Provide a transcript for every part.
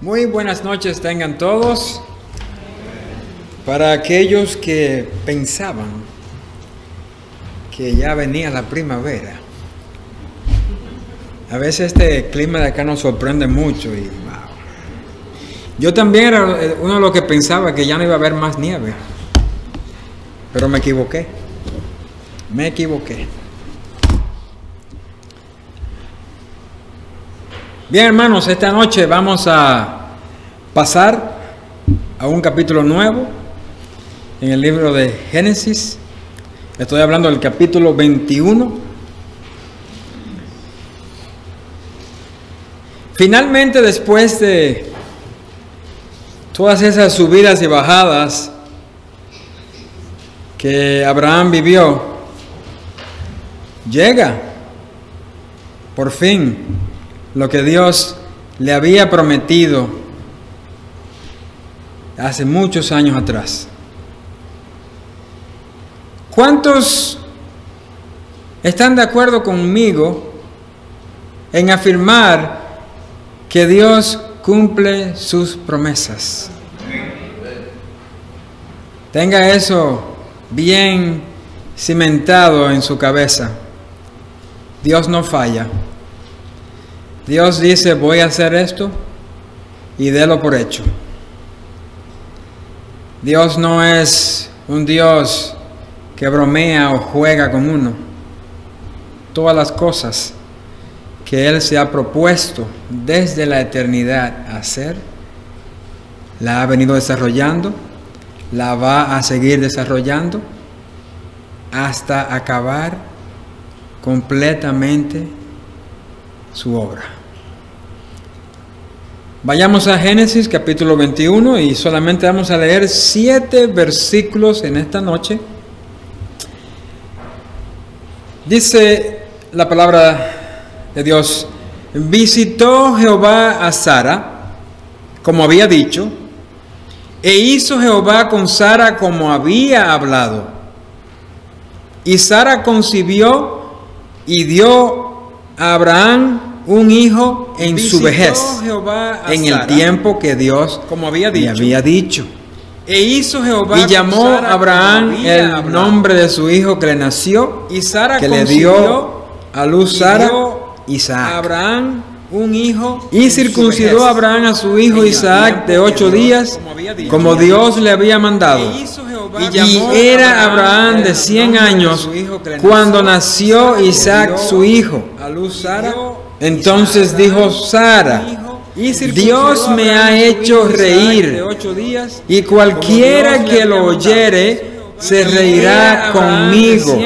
Muy buenas noches tengan todos. Para aquellos que pensaban que ya venía la primavera, a veces este clima de acá nos sorprende mucho y wow. Yo también era uno de los que pensaba que ya no iba a haber más nieve, pero me equivoqué. Bien, hermanos, esta noche vamos a pasar a un capítulo nuevo en el libro de Génesis. Estoy hablando del capítulo 21. Finalmente, después de todas esas subidas y bajadas que Abraham vivió, llega por fin lo que Dios le había prometido hace muchos años atrás. ¿Cuántos están de acuerdo conmigo en afirmar que Dios cumple sus promesas? Tenga eso bien cimentado en su cabeza. Dios no falla. Dios dice, voy a hacer esto y délo por hecho. Dios no es un Dios que bromea o juega con uno. Todas las cosas que Él se ha propuesto desde la eternidad a hacer, la ha venido desarrollando, la va a seguir desarrollando hasta acabar completamente su obra. Vayamos a Génesis capítulo 21 y solamente vamos a leer 7 versículos en esta noche. Dice la palabra de Dios: visitó Jehová a Sara, como había dicho, e hizo Jehová con Sara como había hablado. Y Sara concibió y dio a Abraham un hijo en su vejez, en el tiempo que Dios le había dicho. Y llamó a Abraham el nombre de su hijo que le nació, que le dio a luz Sara, Isaac. Y circuncidó a Abraham a su hijo Isaac de 8 días, como Dios le había mandado. Y era Abraham de 100 años cuando nació Isaac su hijo. Entonces dijo Sara: Dios me ha hecho reír, y cualquiera que lo oyere se reirá conmigo.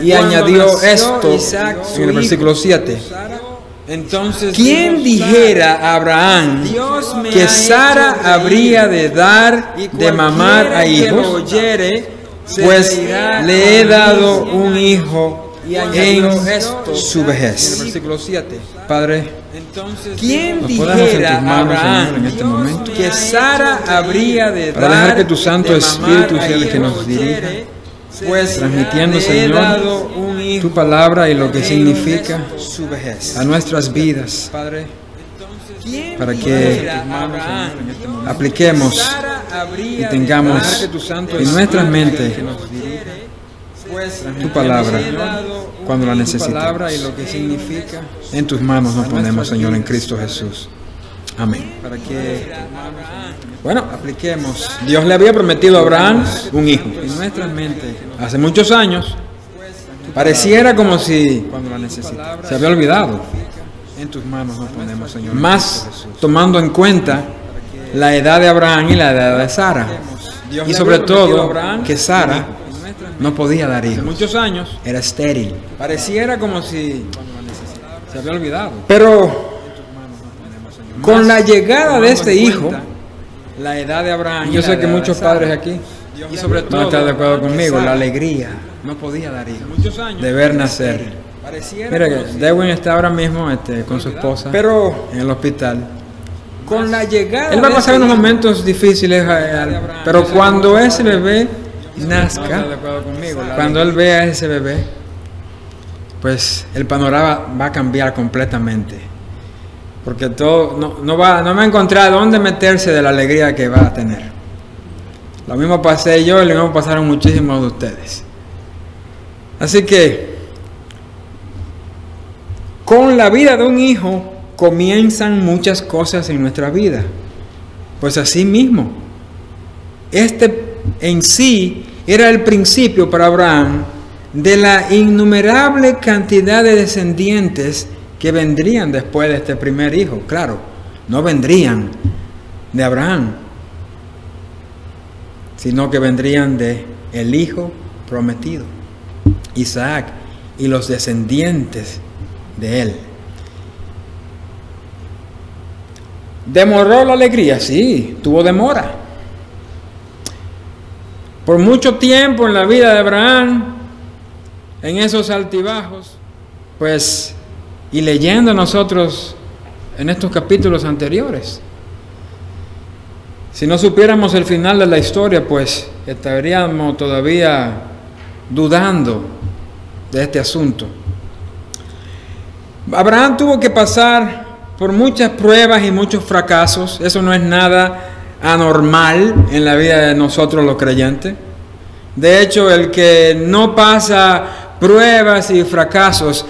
Y añadió esto en el versículo 7. ¿Quién dijera a Abraham que Sara habría de dar de mamar a hijos? Pues le he dado un hijo en su vejez. Padre, ¿quién dijera a Abraham en este momento que Sara habría de dar para dejar que tu Santo Espíritu sea el que nos dirija, pues transmitiendo, Señor, tu palabra y lo que significa a nuestras vidas, para que apliquemos y tengamos en nuestras mentes tu palabra cuando la necesitamos. En tus manos nos ponemos, Señor, en Cristo Jesús. Amén. Bueno, apliquemos. Dios le había prometido a Abraham un hijo. En nuestras mentes, hace muchos años, pareciera como si se había olvidado. En tus manos nos ponemos, Señor. Más tomando en cuenta la edad de Abraham y la edad de Sara. Y sobre todo que Sara no podía dar hijos. Muchos años era estéril. Pareciera como si se había olvidado. Pero con la llegada de este hijo, la edad de Abraham, yo sé que muchos padres aquí y sobre todo no están de acuerdo conmigo, la alegría no podía dar hijos de ver nacer. Mira que Dewin está ahora mismo con su esposa, pero en el hospital. Con la llegada, él va a pasar unos momentos difíciles, pero cuando ese bebé nazca, cuando él vea a ese bebé, pues el panorama va a cambiar completamente. porque no va a encontrar dónde meterse de la alegría que va a tener. Lo mismo pasé yo y lo mismo pasaron muchísimos de ustedes. Así que con la vida de un hijo comienzan muchas cosas en nuestra vida. Pues así mismo, este en sí era el principio para Abraham de la innumerable cantidad de descendientes que vendrían después de este primer hijo. Claro, no vendrían de Abraham, sino que vendrían de el hijo prometido, Isaac, y los descendientes de él. ¿Demoró la alegría? Sí, tuvo demora. Por mucho tiempo en la vida de Abraham, en esos altibajos, pues, y leyendo nosotros en estos capítulos anteriores, si no supiéramos el final de la historia, pues estaríamos todavía dudando de este asunto. Abraham tuvo que pasar por muchas pruebas y muchos fracasos. Eso no es nada anormal en la vida de nosotros los creyentes. De hecho, el que no pasa pruebas y fracasos,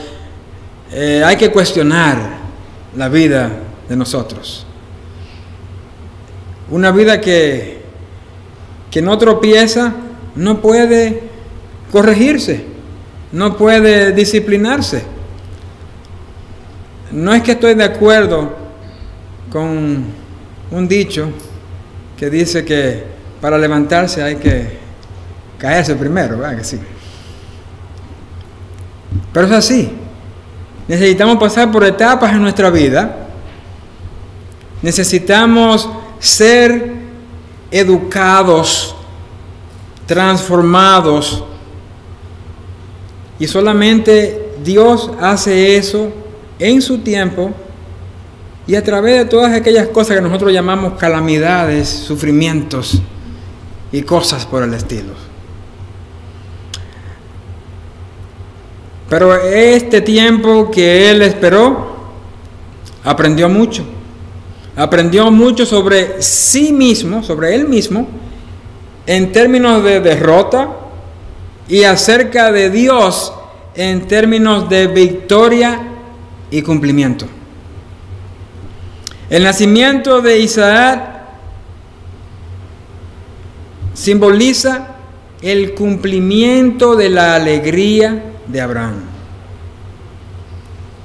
hay que cuestionar la vida de nosotros. Una vida que no tropieza, no puede corregirse, no puede disciplinarse. No es que estoy de acuerdo con un dicho que dice que para levantarse hay que caerse primero, ¿verdad que sí? Pero es así. Necesitamos pasar por etapas en nuestra vida. Necesitamos ser educados, transformados. Y solamente Dios hace eso en su tiempo y a través de todas aquellas cosas que nosotros llamamos calamidades, sufrimientos y cosas por el estilo. Pero este tiempo que él esperó, aprendió mucho. Aprendió mucho sobre sí mismo, sobre él mismo, en términos de derrota, y acerca de Dios en términos de victoria y cumplimiento. El nacimiento de Isaac simboliza el cumplimiento de la alegría de Abraham.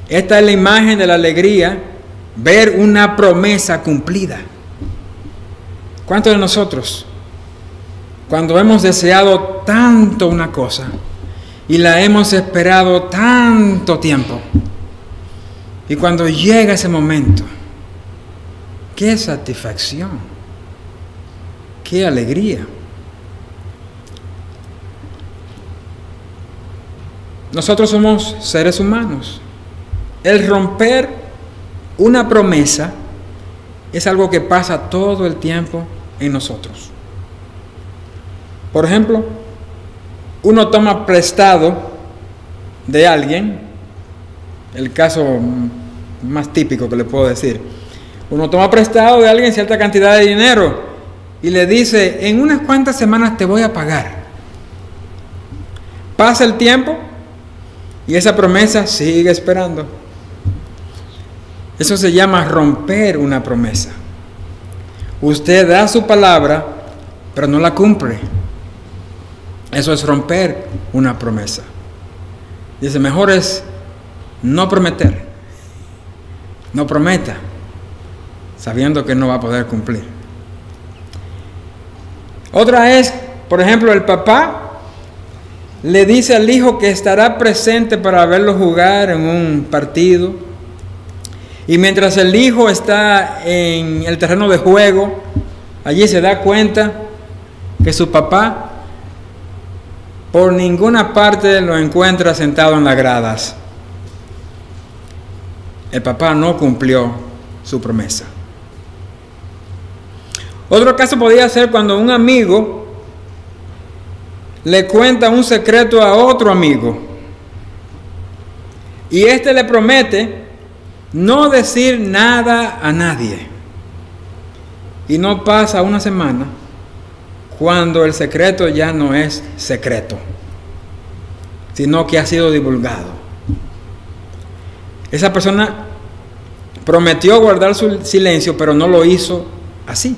Esta es la imagen de la alegría, ver una promesa cumplida. ¿Cuántos de nosotros, cuando hemos deseado tanto una cosa y la hemos esperado tanto tiempo, y cuando llega ese momento, qué satisfacción, qué alegría? Nosotros somos seres humanos. El romper una promesa es algo que pasa todo el tiempo en nosotros. Por ejemplo, uno toma prestado de alguien, el caso más típico que le puedo decir. Uno toma prestado de alguien cierta cantidad de dinero y le dice, en unas cuantas semanas te voy a pagar. Pasa el tiempo y esa promesa sigue esperando. Eso se llama romper una promesa. Usted da su palabra, pero no la cumple. Eso es romper una promesa. Dice, mejor es no prometer. No prometa, sabiendo que no va a poder cumplir. Otra es, por ejemplo, el papá le dice al hijo que estará presente para verlo jugar en un partido. Y mientras el hijo está en el terreno de juego, allí se da cuenta que su papá por ninguna parte lo encuentra sentado en las gradas. El papá no cumplió su promesa. Otro caso podría ser cuando un amigo le cuenta un secreto a otro amigo y éste le promete no decir nada a nadie. Y no pasa una semana cuando el secreto ya no es secreto, sino que ha sido divulgado. Esa persona prometió guardar su silencio, pero no lo hizo así.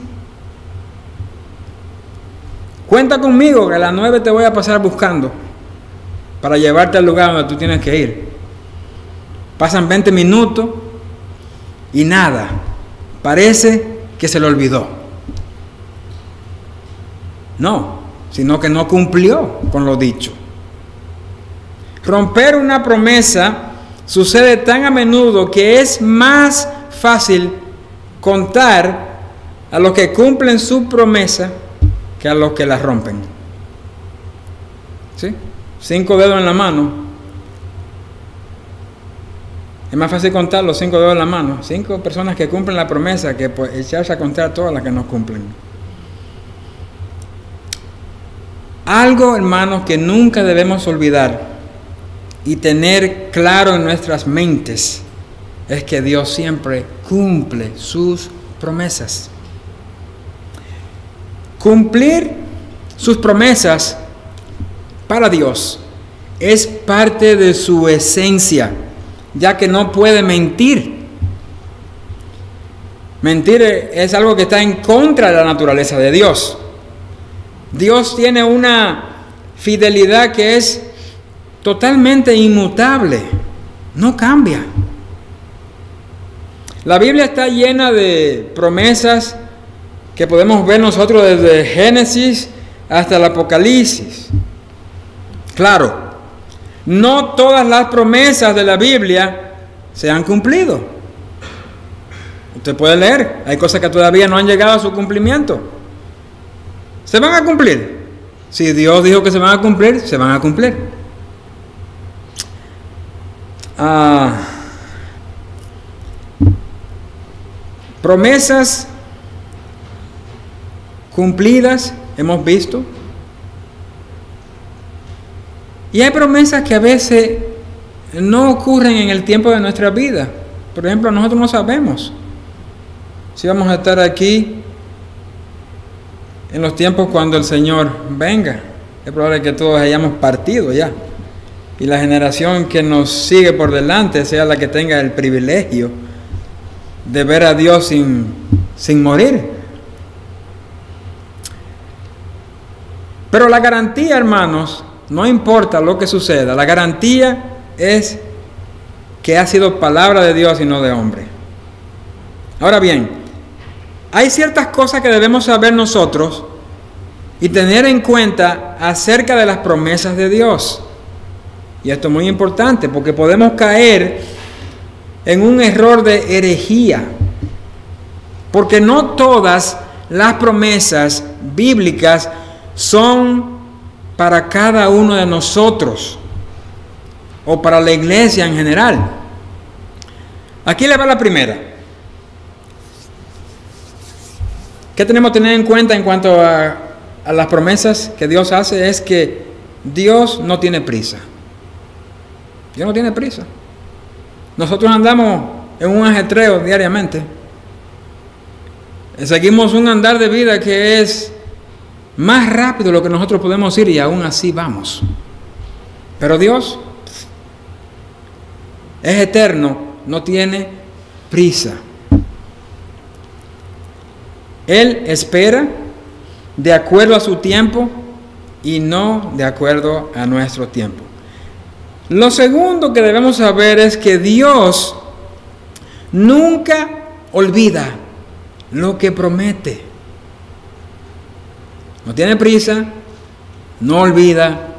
Cuenta conmigo que a las 9 te voy a pasar buscando para llevarte al lugar donde tú tienes que ir. Pasan 20 minutos y nada. Parece que se le olvidó. No, sino que no cumplió con lo dicho. Romper una promesa sucede tan a menudo que es más fácil contar a los que cumplen su promesa que a los que la rompen. ¿Sí? 5 dedos en la mano. Es más fácil contar los 5 dedos en la mano. 5 personas que cumplen la promesa que pues, echarse a contar todas las que no cumplen. Algo, hermanos, que nunca debemos olvidar y tener claro en nuestras mentes es que Dios siempre cumple sus promesas. Cumplir sus promesas para Dios es parte de su esencia, ya que no puede mentir. Mentir es algo que está en contra de la naturaleza de Dios. Dios tiene una fidelidad que es totalmente inmutable, no cambia. La Biblia está llena de promesas que podemos ver nosotros desde Génesis hasta el Apocalipsis. Claro, no todas las promesas de la Biblia se han cumplido. Usted puede leer, hay cosas que todavía no han llegado a su cumplimiento. ¿Se van a cumplir? Si Dios dijo que se van a cumplir, se van a cumplir. Promesas cumplidas hemos visto. Y hay promesas que a veces no ocurren en el tiempo de nuestra vida. Por ejemplo, nosotros no sabemos si vamos a estar aquí en los tiempos cuando el Señor venga. Es probable que todos hayamos partido ya. Y la generación que nos sigue por delante sea la que tenga el privilegio de ver a Dios sin morir. Pero la garantía, hermanos, no importa lo que suceda, la garantía es que ha sido palabra de Dios y no de hombre. Ahora bien, hay ciertas cosas que debemos saber nosotros y tener en cuenta acerca de las promesas de Dios. Y esto es muy importante porque podemos caer en un error de herejía, porque no todas las promesas bíblicas son para cada uno de nosotros o para la iglesia en general. Aquí le va la primera. ¿Qué tenemos que tener en cuenta en cuanto a las promesas que Dios hace? Es que Dios no tiene prisa. Dios no tiene prisa. Nosotros andamos en un ajetreo diariamente. Seguimos un andar de vida que es más rápido de lo que nosotros podemos ir y aún así vamos. Pero Dios es eterno, no tiene prisa. Él espera de acuerdo a su tiempo y no de acuerdo a nuestro tiempo. Lo segundo que debemos saber es que Dios nunca olvida lo que promete. No tiene prisa, no olvida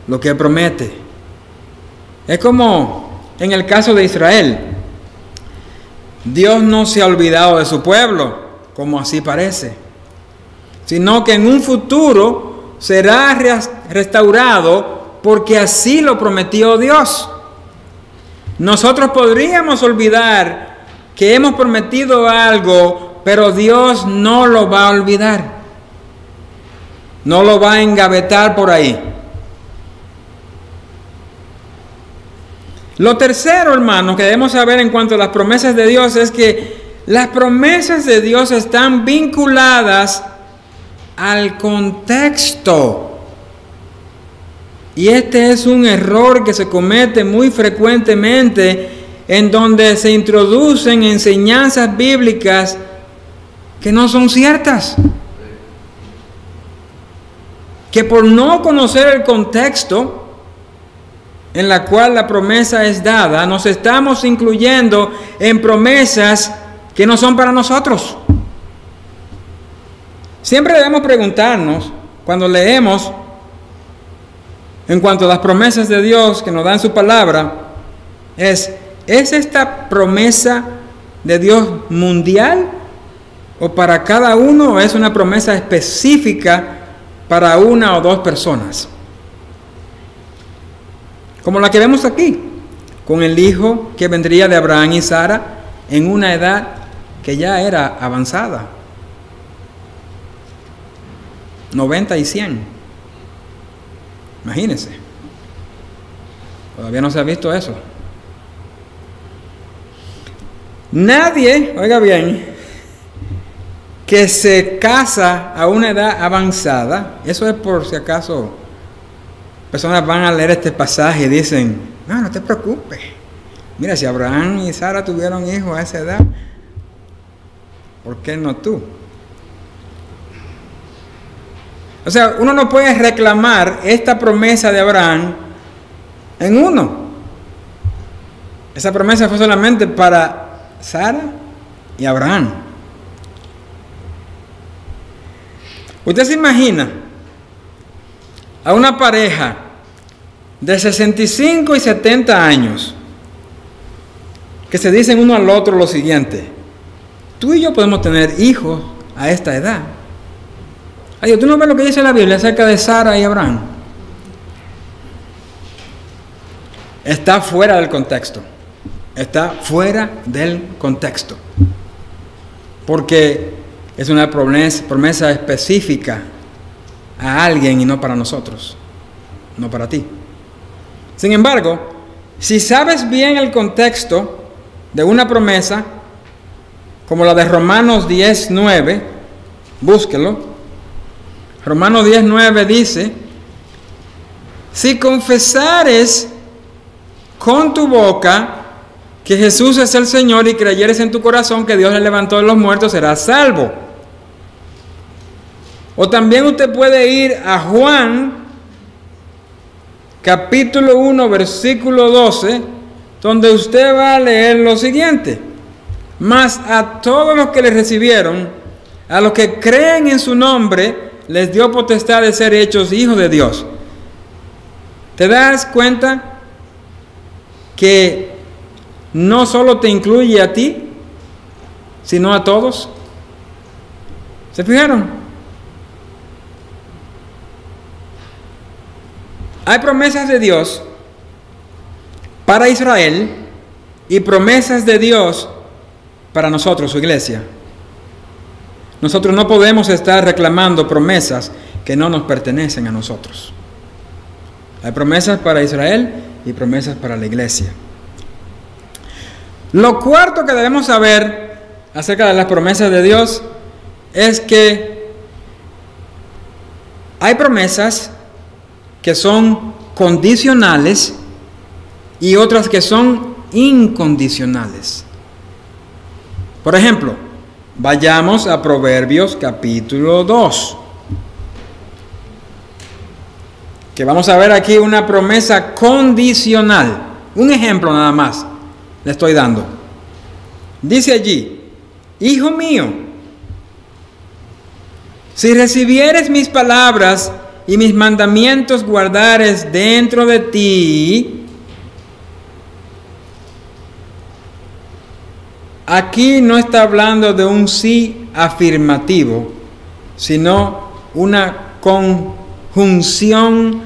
lo que promete. Es como en el caso de Israel. Dios no se ha olvidado de su pueblo, como así parece, sino que en un futuro será restaurado porque así lo prometió Dios. Nosotros podríamos olvidar que hemos prometido algo, pero Dios no lo va a olvidar. No lo va a engavetar por ahí. Lo tercero, hermanos, que debemos saber en cuanto a las promesas de Dios es que las promesas de Dios están vinculadas al contexto. Y este es un error que se comete muy frecuentemente, en donde se introducen enseñanzas bíblicas que no son ciertas. Que por no conocer el contexto en la cual la promesa es dada, nos estamos incluyendo en promesas que no son para nosotros. Siempre debemos preguntarnos, cuando leemos en cuanto a las promesas de Dios que nos dan su palabra, ¿es esta promesa de Dios mundial o para cada uno, o es una promesa específica para una o dos personas? Como la que vemos aquí, con el hijo que vendría de Abraham y Sara en una edad que ya era avanzada, 90 y 100. Imagínense. Todavía no se ha visto eso. Nadie, oiga bien, que se casa a una edad avanzada, eso es por si acaso personas van a leer este pasaje y dicen, no te preocupes, mira, si Abraham y Sara tuvieron hijos a esa edad, ¿por qué no tú? O sea, uno no puede reclamar esta promesa de Abraham en uno. Esa promesa fue solamente para Sara y Abraham. ¿Usted se imagina a una pareja de 65 y 70 años que se dicen uno al otro lo siguiente: tú y yo podemos tener hijos a esta edad? Ay, ¿tú no ves lo que dice la Biblia acerca de Sara y Abraham? Está fuera del contexto. Está fuera del contexto. Porque es una promesa específica a alguien y no para nosotros, no para ti. Sin embargo, si sabes bien el contexto de una promesa, como la de Romanos 10:9, búsquelo. Romanos 10:9 dice: si confesares con tu boca que Jesús es el Señor y creyeres en tu corazón que Dios le levantó de los muertos, serás salvo. O también usted puede ir a Juan, capítulo 1, versículo 12, donde usted va a leer lo siguiente: mas a todos los que le recibieron, a los que creen en su nombre, les dio potestad de ser hechos hijos de Dios. ¿Te das cuenta que no solo te incluye a ti, sino a todos? ¿Se fijaron? Hay promesas de Dios para Israel y promesas de Dios para nosotros, su iglesia. Nosotros no podemos estar reclamando promesas que no nos pertenecen a nosotros. Hay promesas para Israel y promesas para la iglesia. Lo cuarto que debemos saber acerca de las promesas de Dios es que hay promesas que son condicionales y otras que son incondicionales. Por ejemplo, vayamos a Proverbios capítulo 2, que vamos a ver aquí una promesa condicional. Un ejemplo nada más le estoy dando. Dice allí: hijo mío, si recibieres mis palabras y mis mandamientos guardares dentro de ti. Aquí no está hablando de un sí afirmativo, sino una conjunción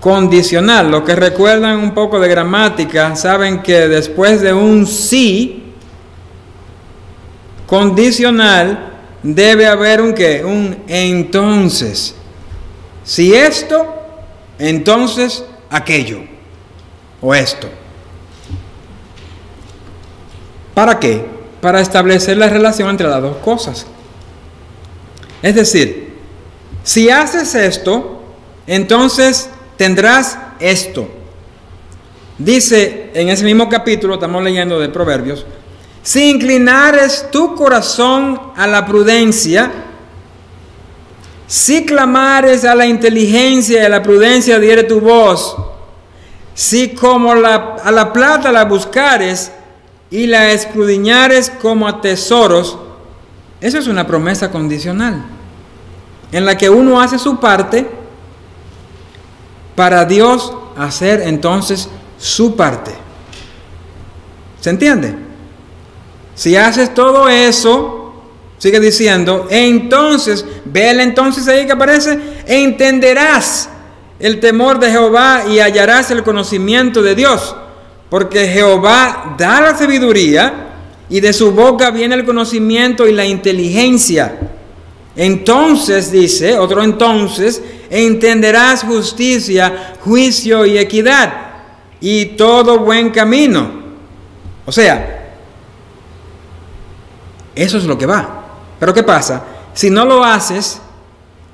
condicional. Los que recuerdan un poco de gramática saben que después de un sí condicional debe haber un ¿qué? Un entonces. Si esto, entonces aquello o esto. ¿Para qué? Para establecer la relación entre las dos cosas. Es decir, si haces esto, entonces tendrás esto. Dice en ese mismo capítulo, estamos leyendo de Proverbios, si inclinares tu corazón a la prudencia, si clamares a la inteligencia y a la prudencia diere tu voz, si como a la plata la buscares y la escudriñares como a tesoros, eso es una promesa condicional, en la que uno hace su parte para Dios hacer entonces su parte. ¿Se entiende? Si haces todo eso, sigue diciendo, entonces, véale entonces ahí que aparece, entenderás el temor de Jehová y hallarás el conocimiento de Dios, porque Jehová da la sabiduría y de su boca viene el conocimiento y la inteligencia. Entonces, dice, otro entonces, entenderás justicia, juicio y equidad y todo buen camino. O sea, eso es lo que va. Pero ¿qué pasa? Si no lo haces,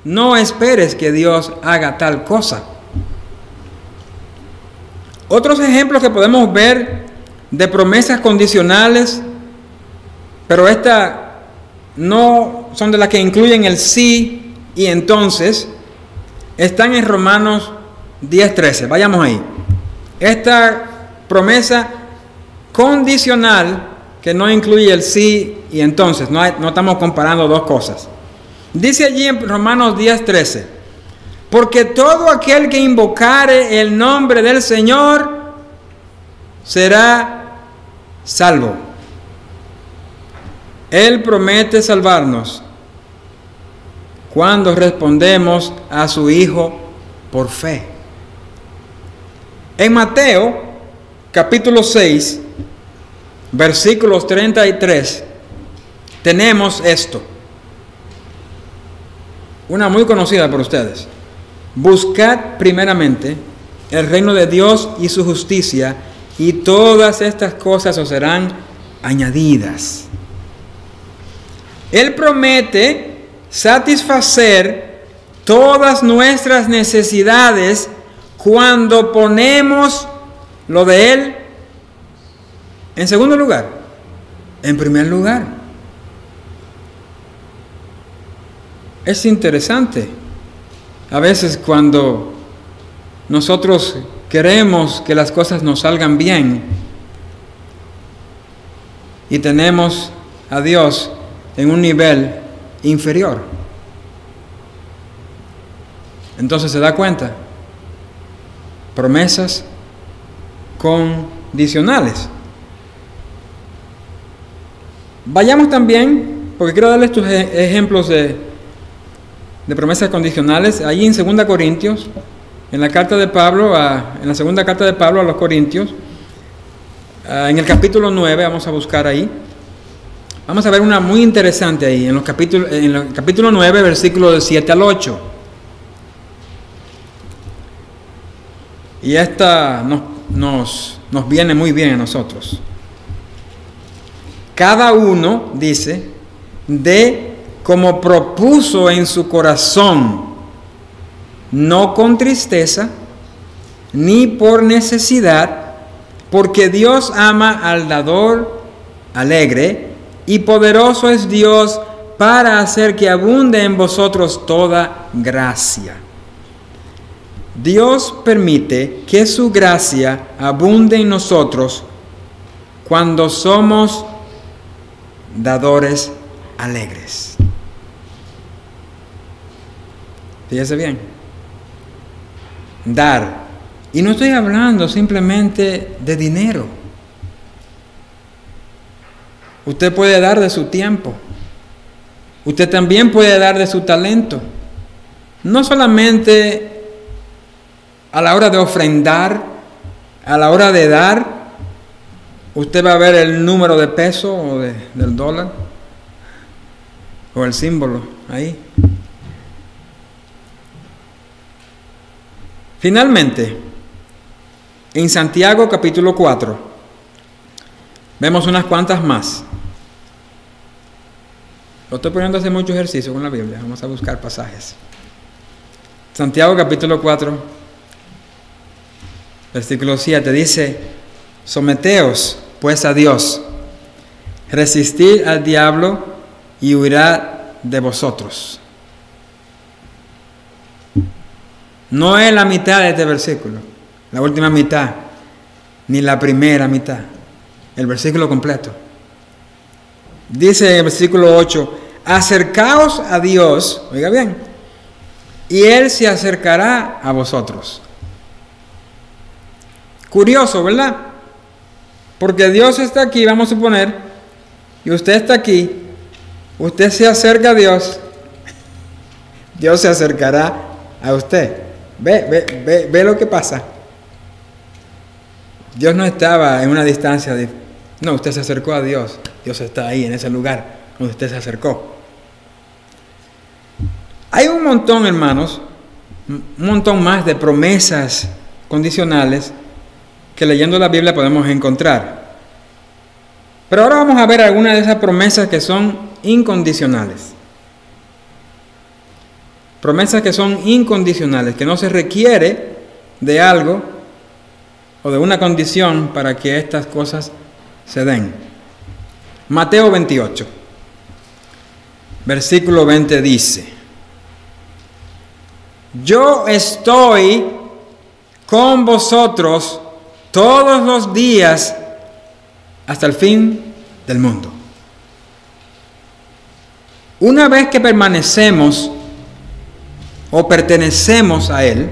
no esperes que Dios haga tal cosa. Otros ejemplos que podemos ver de promesas condicionales, pero estas no son de las que incluyen el sí y entonces, están en Romanos 10:13. Vayamos ahí. Esta promesa condicional que no incluye el sí y entonces, no estamos comparando dos cosas. Dice allí en Romanos 10:13, porque todo aquel que invocare el nombre del Señor será salvo. Él promete salvarnos cuando respondemos a su Hijo por fe. En Mateo capítulo 6, versículos 33, tenemos esto. Una muy conocida por ustedes. Buscad primeramente el reino de Dios y su justicia, y todas estas cosas os serán añadidas. Él promete satisfacer todas nuestras necesidades cuando ponemos lo de Él en segundo lugar, en primer lugar. Es interesante. A veces cuando nosotros queremos que las cosas nos salgan bien y tenemos a Dios en un nivel inferior, entonces se da cuenta. Promesas condicionales. Vayamos también, porque quiero darles estos ejemplos de promesas condicionales, ahí en 2 Corintios, en la carta de Pablo, en la segunda carta de Pablo a los Corintios, en el capítulo 9, vamos a buscar ahí. Vamos a ver una muy interesante ahí, en el capítulo 9, versículos del 7 al 8. Y esta nos viene muy bien a nosotros. Cada uno, dice, de como propuso en su corazón, no con tristeza, ni por necesidad, porque Dios ama al dador alegre, y poderoso es Dios para hacer que abunde en vosotros toda gracia. Dios permite que su gracia abunde en nosotros cuando somos dadores alegres. Fíjese bien. Dar. Y no estoy hablando simplemente de dinero. Usted puede dar de su tiempo. Usted también puede dar de su talento. No solamente a la hora de ofrendar, a la hora de dar, usted va a ver el número de peso o del dólar o el símbolo ahí. Finalmente, en Santiago capítulo 4, Vemos unas cuantas más. Lo estoy poniendo a hacer mucho ejercicio con la Biblia. Vamos a buscar pasajes. Santiago capítulo 4, versículo 7 dice: someteos pues a Dios, resistid al diablo y huirá de vosotros. No es la mitad de este versículo, la última mitad, ni la primera mitad, el versículo completo. Dice en el versículo 8: acercaos a Dios, oiga bien, y Él se acercará a vosotros. Curioso, ¿verdad? Porque Dios está aquí, vamos a suponer, y usted está aquí, usted se acerca a Dios, Dios se acercará a usted. Ve lo que pasa. Dios no estaba en una distancia de... No, usted se acercó a Dios. Dios está ahí, en ese lugar donde usted se acercó. Hay un montón, hermanos, un montón más de promesas condicionales que leyendo la Biblia podemos encontrar. Pero ahora vamos a ver algunas de esas promesas que son incondicionales. Promesas que son incondicionales, que no se requiere de algo o de una condición para que estas cosas se den. Mateo 28, versículo 20 dice: yo estoy con vosotros todos los días hasta el fin del mundo. Una vez que permanecemos o pertenecemos a Él,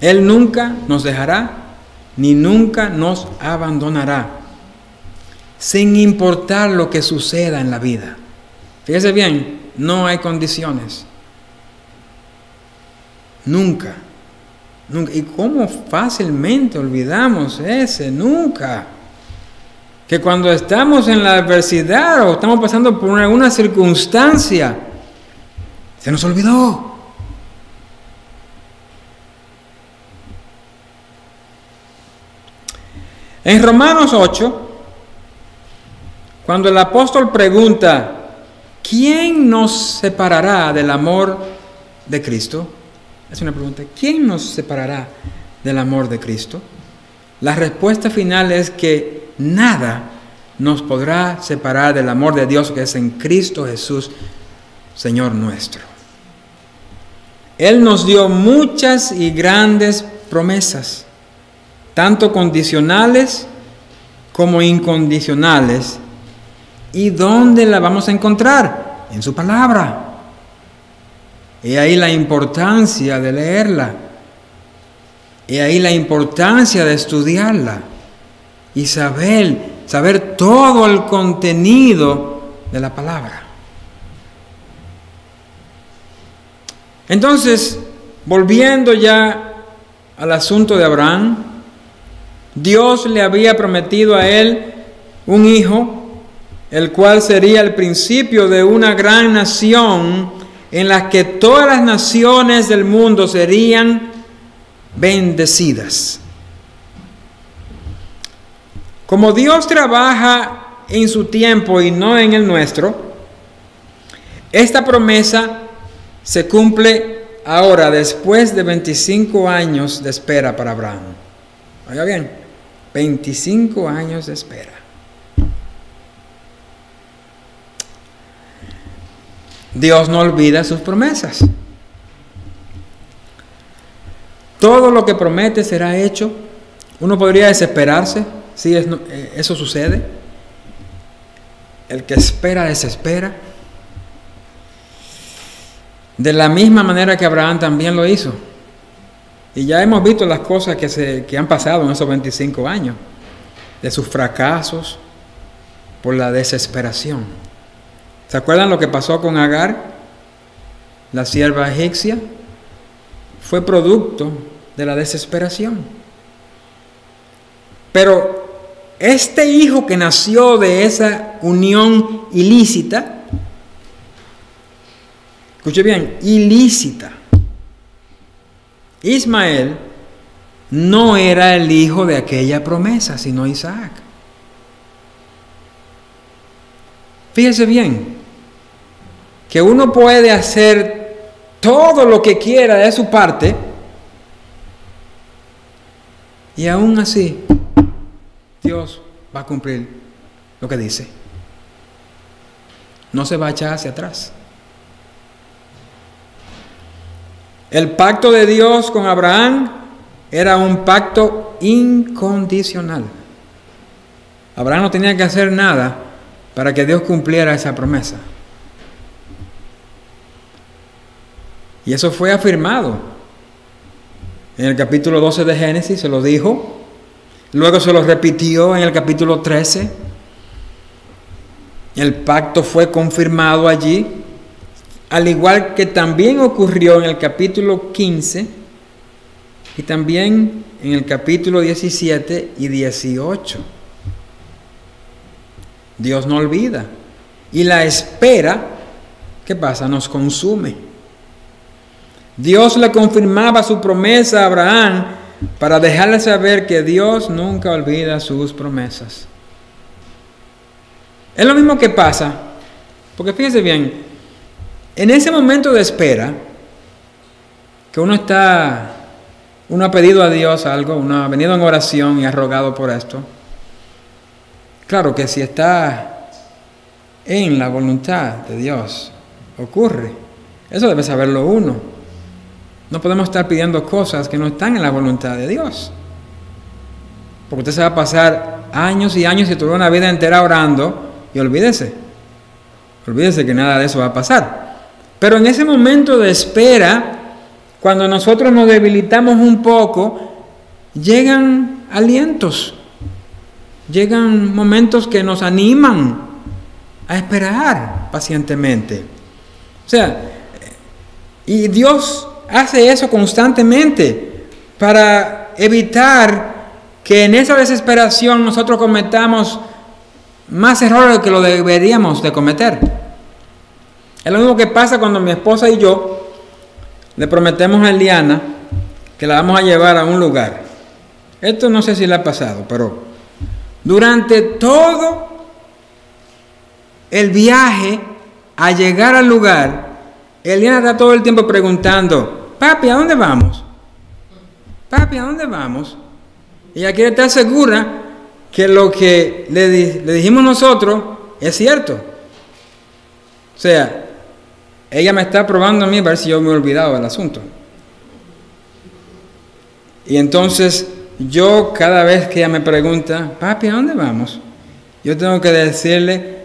Él nunca nos dejará ni nunca nos abandonará, sin importar lo que suceda en la vida. Fíjese bien, no hay condiciones. Nunca. Nunca. Y cómo fácilmente olvidamos ese nunca. Que cuando estamos en la adversidad o estamos pasando por alguna circunstancia, se nos olvidó. En Romanos 8, cuando el apóstol pregunta: ¿quién nos separará del amor de Cristo? Es una pregunta. ¿Quién nos separará del amor de Cristo? La respuesta final es que nada nos podrá separar del amor de Dios que es en Cristo Jesús, Señor nuestro. Él nos dio muchas y grandes promesas, tanto condicionales como incondicionales. ¿Y dónde la vamos a encontrar? En su palabra. Y ahí la importancia de leerla. Y ahí la importancia de estudiarla. Y saber todo el contenido de la palabra. Entonces, volviendo ya al asunto de Abraham, Dios le había prometido a él un hijo, el cual sería el principio de una gran nación en la que todas las naciones del mundo serían bendecidas. Como Dios trabaja en su tiempo y no en el nuestro, esta promesa se cumple ahora después de 25 años de espera para Abraham. Oiga bien, 25 años de espera. Dios no olvida sus promesas. Todo lo que promete será hecho. Uno podría desesperarse si eso sucede. El que espera desespera. De la misma manera que Abraham también lo hizo. Y ya hemos visto las cosas que han pasado en esos 25 años. De sus fracasos por la desesperación. ¿Se acuerdan lo que pasó con Agar, la sierva egipcia? Fue producto de la desesperación. Pero este hijo que nació de esa unión ilícita, escuche bien, ilícita, Ismael no era el hijo de aquella promesa, sino Isaac. Fíjese bien, que uno puede hacer todo lo que quiera de su parte y aún así Dios va a cumplir lo que dice. No se va a echar hacia atrás. El pacto de Dios con Abraham era un pacto incondicional. Abraham no tenía que hacer nada para que Dios cumpliera esa promesa. Y eso fue afirmado. En el capítulo 12 de Génesis se lo dijo. Luego se lo repitió en el capítulo 13. El pacto fue confirmado allí. Al igual que también ocurrió en el capítulo 15 y también en el capítulo 17 y 18. Dios no olvida. Y la espera, ¿qué pasa? Nos consume. Dios le confirmaba su promesa a Abraham para dejarle saber que Dios nunca olvida sus promesas. Es lo mismo que pasa, porque fíjense bien, en ese momento de espera, que uno ha pedido a Dios algo, uno ha venido en oración y ha rogado por esto. Claro que si está en la voluntad de Dios, ocurre. Eso debe saberlo uno. No podemos estar pidiendo cosas que no están en la voluntad de Dios. Porque usted se va a pasar años y años y toda una vida entera orando y olvídese que nada de eso va a pasar. Pero en ese momento de espera, cuando nosotros nos debilitamos un poco, llegan alientos, llegan momentos que nos animan a esperar pacientemente. O sea, y Dios hace eso constantemente para evitar que en esa desesperación nosotros cometamos más errores de que lo deberíamos de cometer. Es lo mismo que pasa cuando mi esposa y yo le prometemos a Eliana que la vamos a llevar a un lugar. Esto no sé si le ha pasado, pero durante todo el viaje a llegar al lugar, Eliana está todo el tiempo preguntando: papi, ¿a dónde vamos? Papi, ¿a dónde vamos? Y ella quiere estar segura que lo que le dijimos nosotros es cierto. O sea, ella me está probando a mí a ver si yo me he olvidado del asunto. Y entonces yo, cada vez que ella me pregunta: papi, ¿a dónde vamos?, yo tengo que decirle: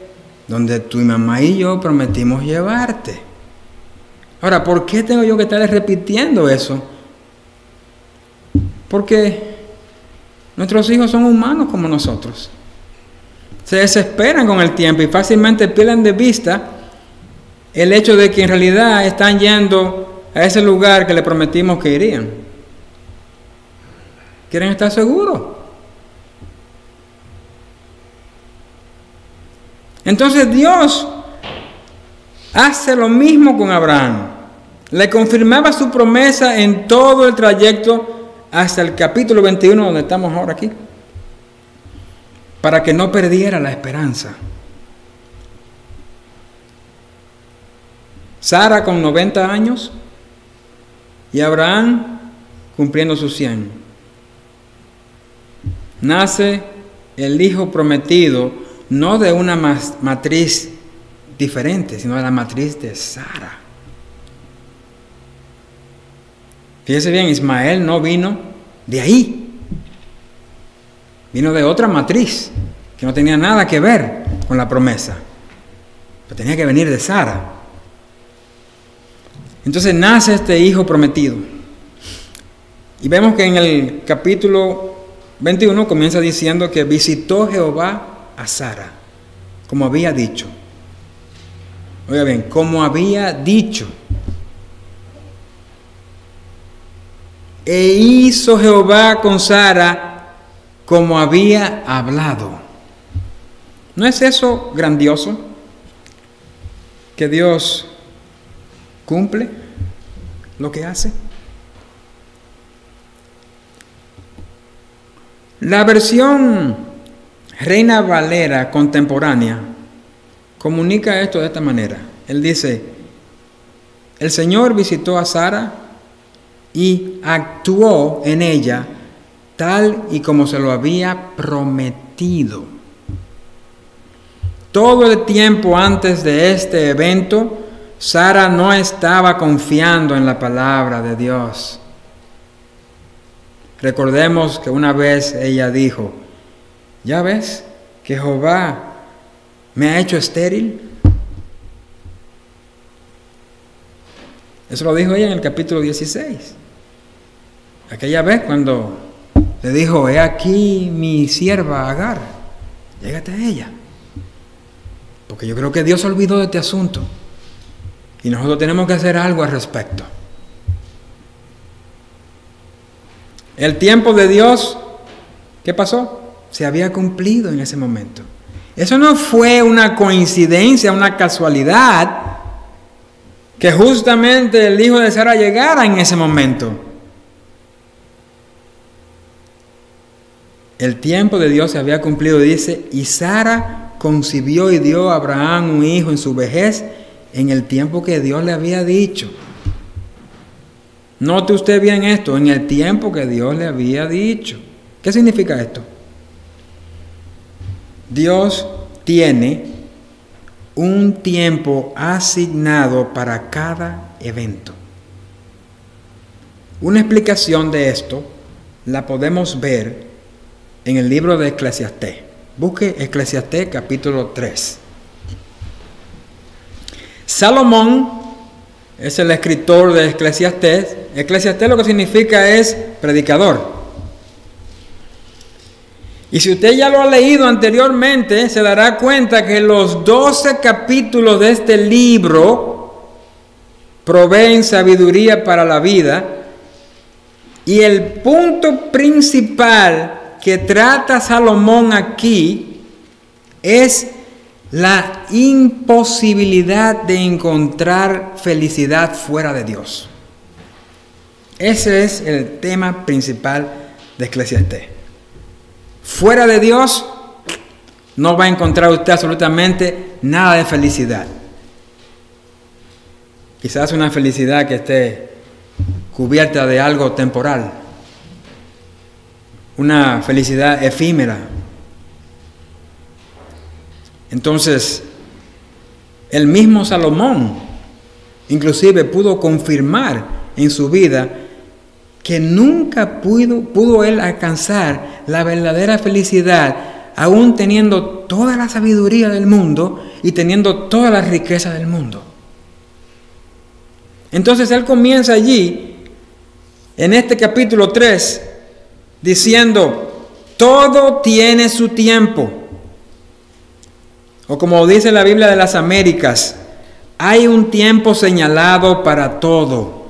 donde tu mamá y yo prometimos llevarte. Ahora, ¿por qué tengo yo que estarle repitiendo eso? Porque nuestros hijos son humanos como nosotros. Se desesperan con el tiempo y fácilmente pierden de vista el hecho de que en realidad están yendo a ese lugar que le prometimos que irían. ¿Quieren estar seguros? Entonces Dios hace lo mismo con Abraham. Le confirmaba su promesa en todo el trayecto hasta el capítulo 21, donde estamos ahora aquí, para que no perdiera la esperanza. Sara con 90 años y Abraham cumpliendo sus 100. Nace el hijo prometido, no de una matriz diferente, sino de la matriz de Sara. Fíjese bien, Ismael no vino de ahí, vino de otra matriz que no tenía nada que ver con la promesa, pero tenía que venir de Sara. Entonces nace este hijo prometido. Y vemos que en el capítulo 21 comienza diciendo que visitó Jehová a Sara, como había dicho. Oiga bien, como había dicho. E hizo Jehová con Sara como había hablado. ¿No es eso grandioso? Que Dios cumple lo que hace. La versión Reina Valera contemporánea comunica esto de esta manera. Él dice, el Señor visitó a Sara y actuó en ella tal y como se lo había prometido. Todo el tiempo antes de este evento, Sara no estaba confiando en la palabra de Dios. Recordemos que una vez ella dijo, ¿ya ves que Jehová me ha hecho estéril? Eso lo dijo ella en el capítulo 16. Aquella vez cuando le dijo, he aquí mi sierva Agar, llégate a ella. Porque yo creo que Dios se olvidó de este asunto. Y nosotros tenemos que hacer algo al respecto. El tiempo de Dios, ¿qué pasó? Se había cumplido en ese momento. Eso no fue una coincidencia, una casualidad, que justamente el hijo de Sara llegara en ese momento. El tiempo de Dios se había cumplido, dice, y Sara concibió y dio a Abraham un hijo en su vejez, en el tiempo que Dios le había dicho. Note usted bien esto, en el tiempo que Dios le había dicho. ¿Qué significa esto? Dios tiene un tiempo asignado para cada evento. Una explicación de esto la podemos ver en el libro de Eclesiastés. Busque Eclesiastés capítulo 3. Salomón es el escritor de Eclesiastés. Eclesiastés lo que significa es predicador. Y si usted ya lo ha leído anteriormente, se dará cuenta que los 12 capítulos de este libro proveen sabiduría para la vida. Y el punto principal que trata Salomón aquí es la imposibilidad de encontrar felicidad fuera de Dios. Ese es el tema principal de Eclesiastés. Fuera de Dios no va a encontrar usted absolutamente nada de felicidad. Quizás una felicidad que esté cubierta de algo temporal. Una felicidad efímera. Entonces, el mismo Salomón inclusive pudo confirmar en su vida que nunca pudo él alcanzar la verdadera felicidad, aún teniendo toda la sabiduría del mundo y teniendo toda la riqueza del mundo. Entonces él comienza allí, en este capítulo 3, diciendo, todo tiene su tiempo. O como dice la Biblia de las Américas, hay un tiempo señalado para todo.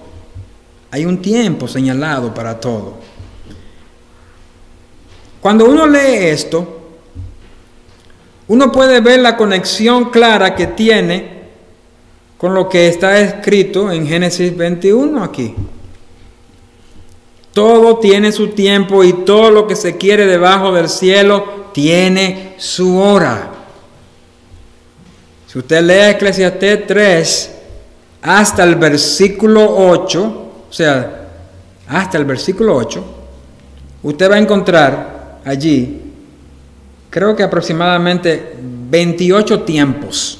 Hay un tiempo señalado para todo. Cuando uno lee esto, uno puede ver la conexión clara que tiene con lo que está escrito en Génesis 21 aquí. Todo tiene su tiempo y todo lo que se quiere debajo del cielo tiene su hora. Si usted lee Eclesiastés 3 hasta el versículo 8, o sea, hasta el versículo 8, usted va a encontrar allí, creo que aproximadamente 28 tiempos,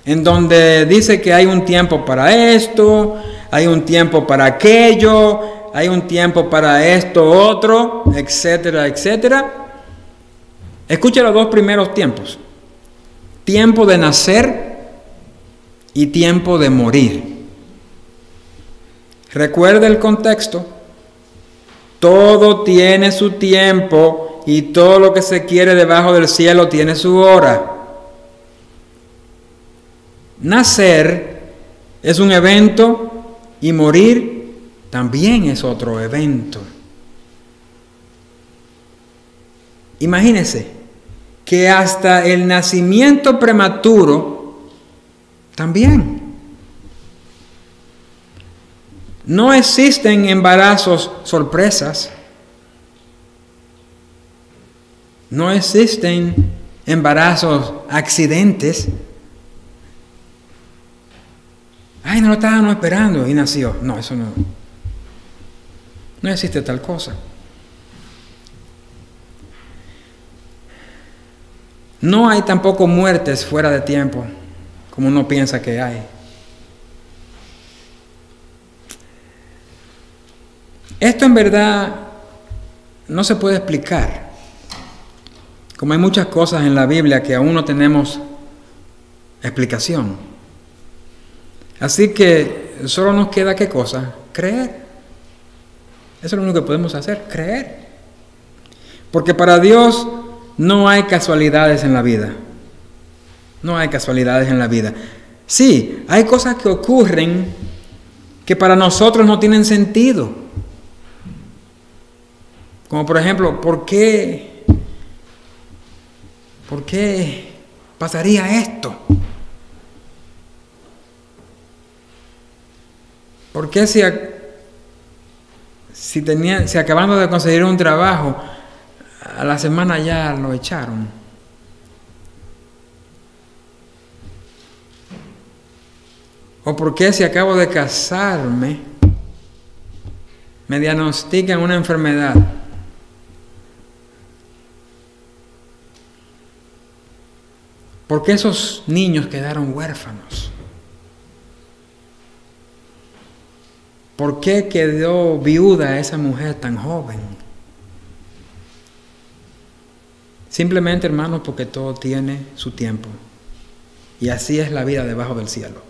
en donde dice que hay un tiempo para esto, hay un tiempo para aquello, hay un tiempo para esto, otro, etcétera, etcétera. Escuche los dos primeros tiempos. Tiempo de nacer y tiempo de morir. Recuerda el contexto. Todo tiene su tiempo y todo lo que se quiere debajo del cielo tiene su hora. Nacer es un evento y morir también es otro evento. Imagínese que hasta el nacimiento prematuro también. No existen embarazos sorpresas. No existen embarazos, accidentes. Ay, no lo estábamos esperando y nació. No, eso no. No existe tal cosa. No hay tampoco muertes fuera de tiempo, como uno piensa que hay. Esto en verdad no se puede explicar. Como hay muchas cosas en la Biblia que aún no tenemos explicación. Así que solo nos queda ¿qué cosa? Creer. Eso es lo único que podemos hacer, creer. Porque para Dios no hay casualidades en la vida. No hay casualidades en la vida. Sí, hay cosas que ocurren que para nosotros no tienen sentido. Como por ejemplo, ¿por qué pasaría esto? ¿Por qué si acabando de conseguir un trabajo, a la semana ya lo echaron? ¿O por qué si acabo de casarme, me diagnostican una enfermedad? ¿Por qué esos niños quedaron huérfanos? ¿Por qué quedó viuda esa mujer tan joven? Simplemente, hermanos, porque todo tiene su tiempo. Y así es la vida debajo del cielo.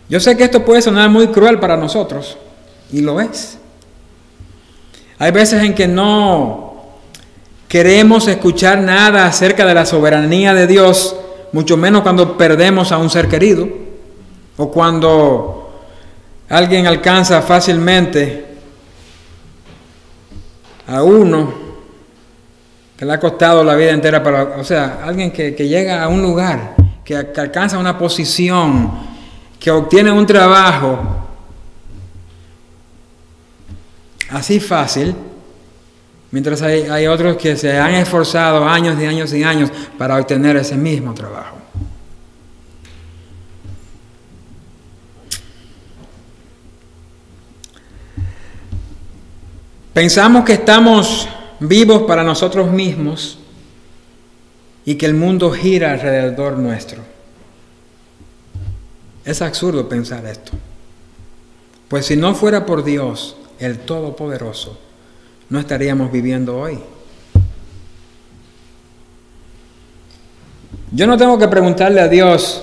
Yo sé que esto puede sonar muy cruel para nosotros, y lo es. Hay veces en que no queremos escuchar nada acerca de la soberanía de Dios, mucho menos cuando perdemos a un ser querido, o cuando alguien alcanza fácilmente a uno que le ha costado la vida entera alguien que llega a un lugar, que alcanza una posición, que obtiene un trabajo así fácil, mientras hay otros que se han esforzado años y años y años para obtener ese mismo trabajo. Pensamos que estamos vivos para nosotros mismos y que el mundo gira alrededor nuestro. Es absurdo pensar esto. Pues si no fuera por Dios, el Todopoderoso, no estaríamos viviendo hoy. Yo no tengo que preguntarle a Dios,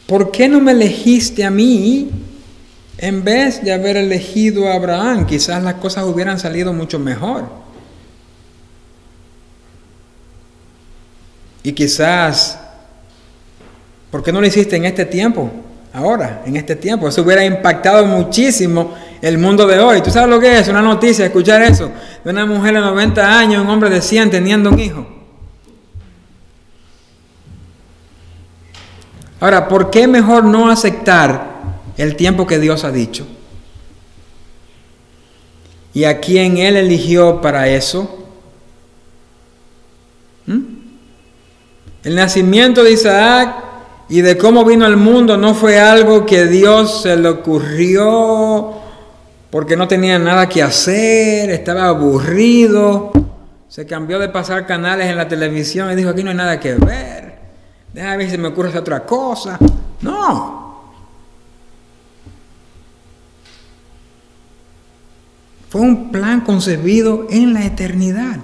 ¿por qué no me elegiste a mí en vez de haber elegido a Abraham? Quizás las cosas hubieran salido mucho mejor. Y quizás, ¿por qué no lo hiciste en este tiempo? Ahora, en este tiempo. Eso hubiera impactado muchísimo el mundo de hoy. ¿Tú sabes lo que es? Una noticia, escuchar eso. De una mujer de 90 años, un hombre de 100 teniendo un hijo. Ahora, ¿por qué mejor no aceptar el tiempo que Dios ha dicho? ¿Y a quién Él eligió para eso? El nacimiento de Isaac y de cómo vino al mundo no fue algo que Dios se le ocurrió porque no tenía nada que hacer, estaba aburrido, se cambió de pasar canales en la televisión y dijo, aquí no hay nada que ver, déjame ver si se me ocurre hacer otra cosa. No. Fue un plan concebido en la eternidad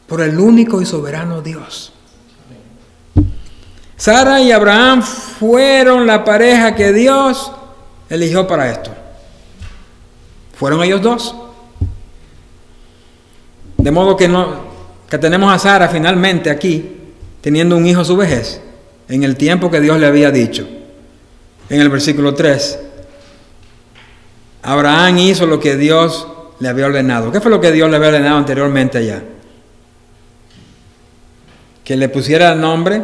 por el único y soberano Dios. Sara y Abraham fueron la pareja que Dios eligió para esto. Fueron ellos dos. De modo que tenemos a Sara finalmente aquí, teniendo un hijo a su vejez, en el tiempo que Dios le había dicho. En el versículo 3, Abraham hizo lo que Dios le había ordenado. ¿Qué fue lo que Dios le había ordenado anteriormente allá? Que le pusiera el nombre,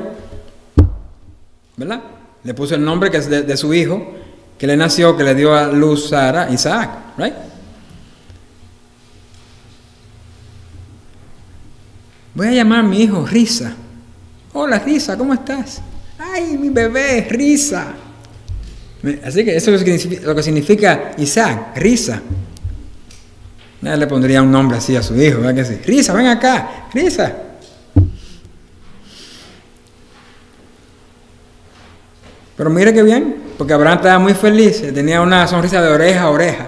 ¿verdad? Le puso el nombre que es de su hijo, que le nació, que le dio a luz Sara, Isaac, ¿right? voy a llamar a mi hijo Risa. Hola Risa, ¿cómo estás? Ay, mi bebé, Risa. Así que eso es lo que significa Isaac, Risa. Nadie le pondría un nombre así a su hijo, ¿verdad que sí? Risa, ven acá, Risa. Pero mire qué bien, porque Abraham estaba muy feliz, tenía una sonrisa de oreja a oreja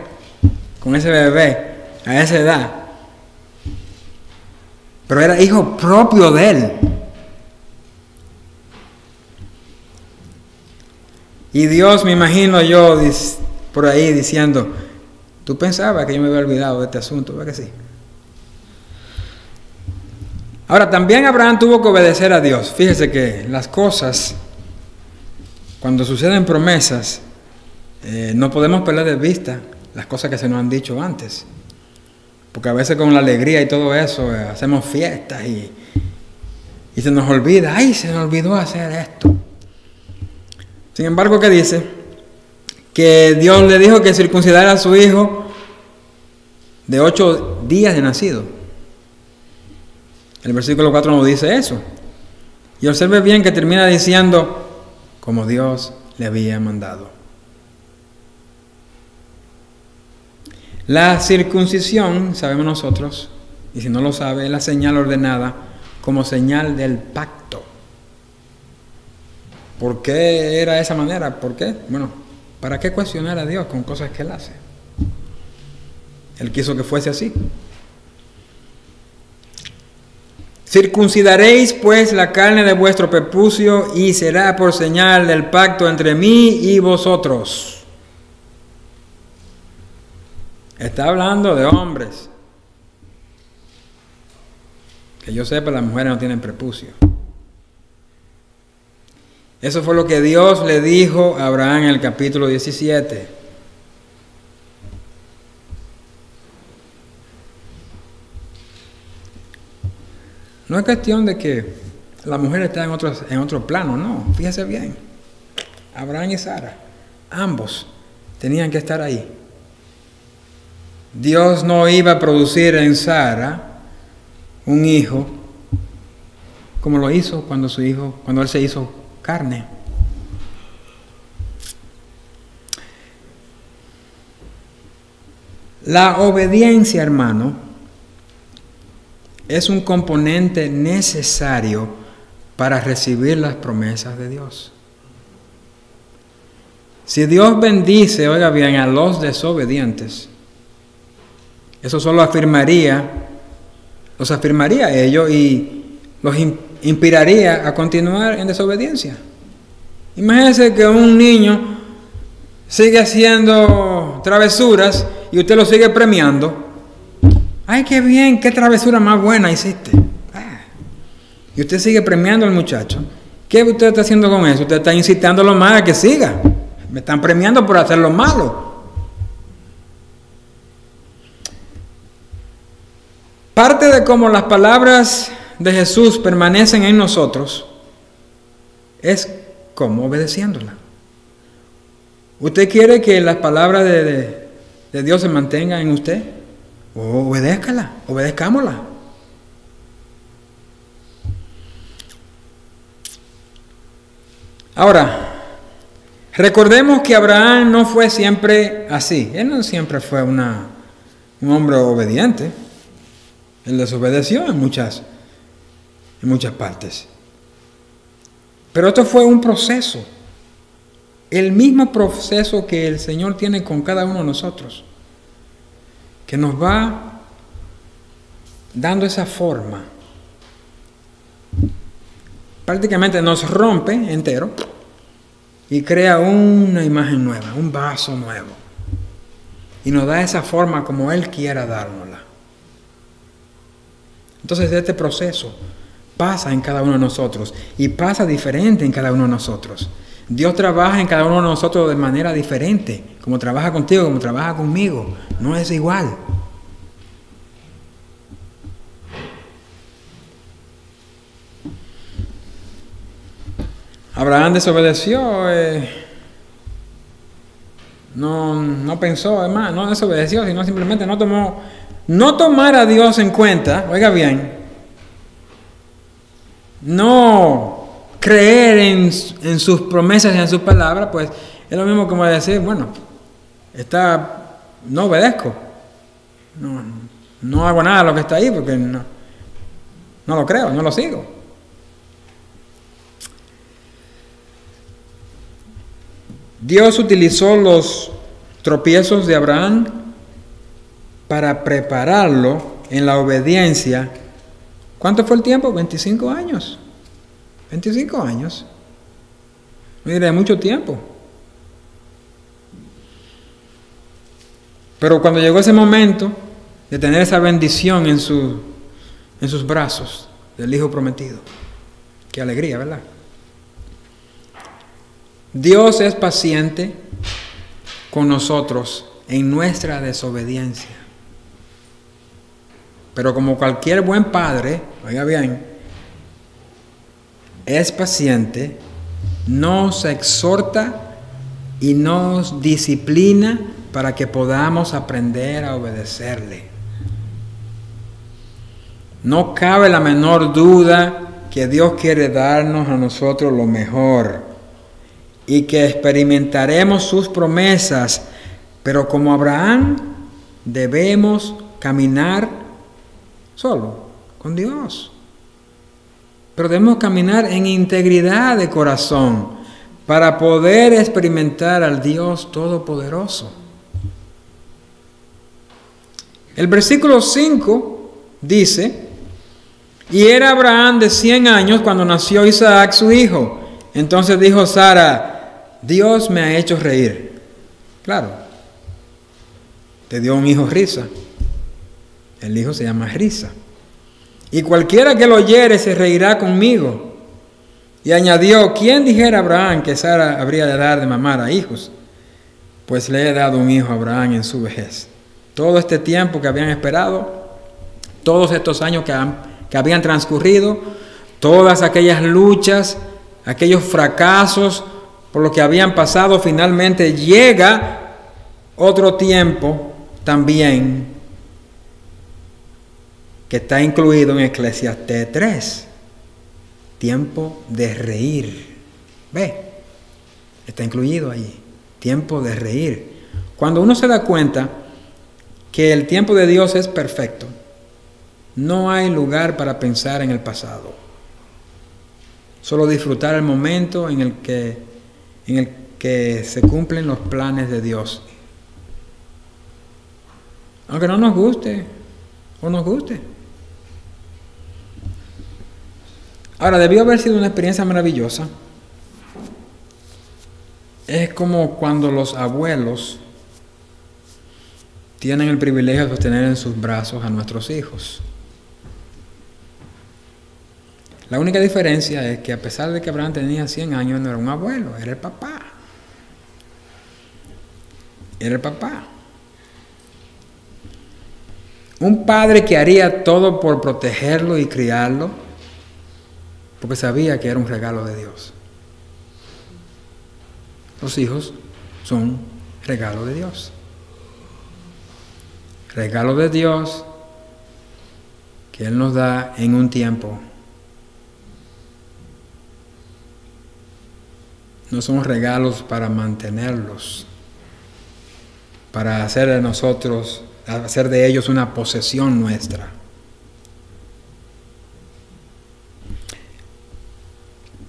con ese bebé a esa edad. Pero era hijo propio de él. Y Dios, me imagino yo por ahí diciendo, tú pensabas que yo me había olvidado de este asunto, ¿verdad que sí? Ahora, también Abraham tuvo que obedecer a Dios. Fíjese que las cosas, cuando suceden promesas, no podemos perder de vista las cosas que se nos han dicho antes. Porque a veces con la alegría y todo eso hacemos fiestas y se nos olvida, ¡ay, se nos olvidó hacer esto! Sin embargo, ¿qué dice? Que Dios le dijo que circuncidara a su hijo de 8 días de nacido. El versículo 4 nos dice eso. Y observe bien que termina diciendo, como Dios le había mandado. La circuncisión, sabemos nosotros, y si no lo sabe, es la señal ordenada como señal del pacto. ¿Por qué era de esa manera? ¿Por qué? Bueno, ¿para qué cuestionar a Dios con cosas que Él hace? Él quiso que fuese así. Circuncidaréis pues la carne de vuestro prepucio y será por señal del pacto entre mí y vosotros. Está hablando de hombres. Que yo sepa, las mujeres no tienen prepucio. Eso fue lo que Dios le dijo a Abraham en el capítulo 17. No es cuestión de que la mujer está en otro plano, no. Fíjese bien. Abraham y Sara, ambos tenían que estar ahí. Dios no iba a producir en Sara un hijo como lo hizo cuando él se hizo carne. La obediencia, hermano, es un componente necesario para recibir las promesas de Dios. Si Dios bendice, oiga bien, a los desobedientes, eso solo los afirmaría a ellos y los inspiraría a continuar en desobediencia. Imagínense que un niño sigue haciendo travesuras y usted lo sigue premiando. ¡Ay, qué bien! ¡Qué travesura más buena hiciste! Y usted sigue premiando al muchacho. ¿Qué usted está haciendo con eso? Usted está incitándolo más a que siga. Me están premiando por hacer lo malo. Parte de cómo las palabras de Jesús permanecen en nosotros es como obedeciéndola. ¿Usted quiere que las palabras de Dios se mantengan en usted? Obedézcala, obedezcámosla. Ahora, recordemos que Abraham no fue siempre así. Él no siempre fue un hombre obediente. Él desobedeció en muchas partes. Pero esto fue un proceso. El mismo proceso que el Señor tiene con cada uno de nosotros. Que nos va dando esa forma. Prácticamente nos rompe entero y crea una imagen nueva, un vaso nuevo. Y nos da esa forma como Él quiera dárnosla. Entonces este proceso pasa en cada uno de nosotros y pasa diferente en cada uno de nosotros. Dios trabaja en cada uno de nosotros de manera diferente, como trabaja contigo, como trabaja conmigo. No es igual. Abraham desobedeció, no pensó, además, no desobedeció, sino simplemente no tomar a Dios en cuenta, oiga bien, no creer en sus promesas y en sus palabras, pues es lo mismo como decir, bueno, no obedezco, no hago nada de lo que está ahí porque no lo creo, no lo sigo. Dios utilizó los tropiezos de Abraham para prepararlo en la obediencia. ¿Cuánto fue el tiempo? 25 años. 25 años. Mire, mucho tiempo. Pero cuando llegó ese momento de tener esa bendición en sus brazos del hijo prometido, qué alegría, ¿verdad? Dios es paciente con nosotros en nuestra desobediencia. Pero como cualquier buen padre, oiga bien, es paciente, nos exhorta y nos disciplina para que podamos aprender a obedecerle. No cabe la menor duda que Dios quiere darnos a nosotros lo mejor y que experimentaremos sus promesas, pero como Abraham debemos caminar solo con Dios. Pero debemos caminar en integridad de corazón para poder experimentar al Dios Todopoderoso. El versículo 5 dice: y era Abraham de 100 años cuando nació Isaac su hijo. Entonces dijo Sara: Dios me ha hecho reír. Claro, te dio un hijo risa. El hijo se llama Risa. Y cualquiera que lo oyere se reirá conmigo. Y añadió: ¿quién dijera a Abraham que Sara habría de dar de mamar a hijos? Pues le he dado un hijo a Abraham en su vejez. Todo este tiempo que habían esperado, todos estos años que habían transcurrido, todas aquellas luchas, aquellos fracasos por los que habían pasado, finalmente llega otro tiempo también que está incluido en Eclesiastés 3. Tiempo de reír. Ve, está incluido ahí. Tiempo de reír. Cuando uno se da cuenta que el tiempo de Dios es perfecto, no hay lugar para pensar en el pasado. Solo disfrutar el momento en el que se cumplen los planes de Dios. Aunque no nos guste o nos guste. Ahora, debió haber sido una experiencia maravillosa. Es como cuando los abuelos tienen el privilegio de sostener en sus brazos a nuestros hijos. La única diferencia es que a pesar de que Abraham tenía 100 años, no era un abuelo, era el papá. Era el papá. Un padre que haría todo por protegerlo y criarlo, porque sabía que era un regalo de Dios. Los hijos son regalo de Dios. Regalo de Dios que Él nos da en un tiempo. No son regalos para mantenerlos, para hacer de ellos una posesión nuestra.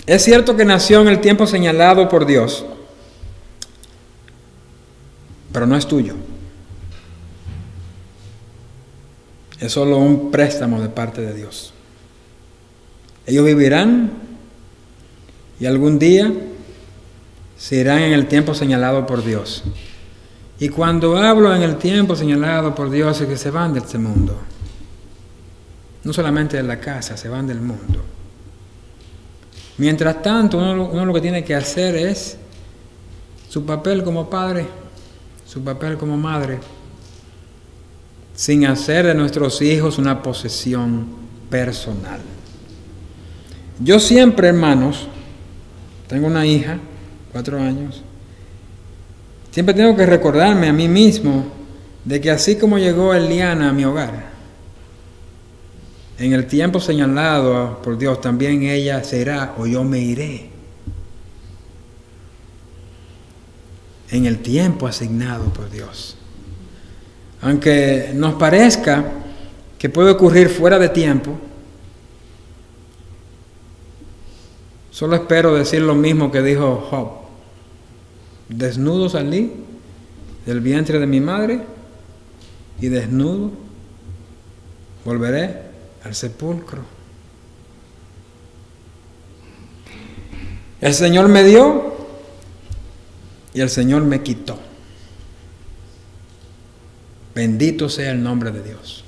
Es cierto que nació en el tiempo señalado por Dios, pero no es tuyo. Es solo un préstamo de parte de Dios. Ellos vivirán y algún día se irán en el tiempo señalado por Dios. Y cuando hablo en el tiempo señalado por Dios es que se van de este mundo. No solamente de la casa, se van del mundo. Mientras tanto, uno lo que tiene que hacer es su papel como padre, su papel como madre, sin hacer de nuestros hijos una posesión personal. Yo siempre, hermanos, tengo una hija, 4 años, siempre tengo que recordarme a mí mismo de que así como llegó Eliana a mi hogar, en el tiempo señalado por Dios, también ella se irá o yo me iré. En el tiempo asignado por Dios. Aunque nos parezca que puede ocurrir fuera de tiempo, solo espero decir lo mismo que dijo Job. Desnudo salí del vientre de mi madre y desnudo volveré al sepulcro. El Señor me dio y el Señor me quitó. Bendito sea el nombre de Dios.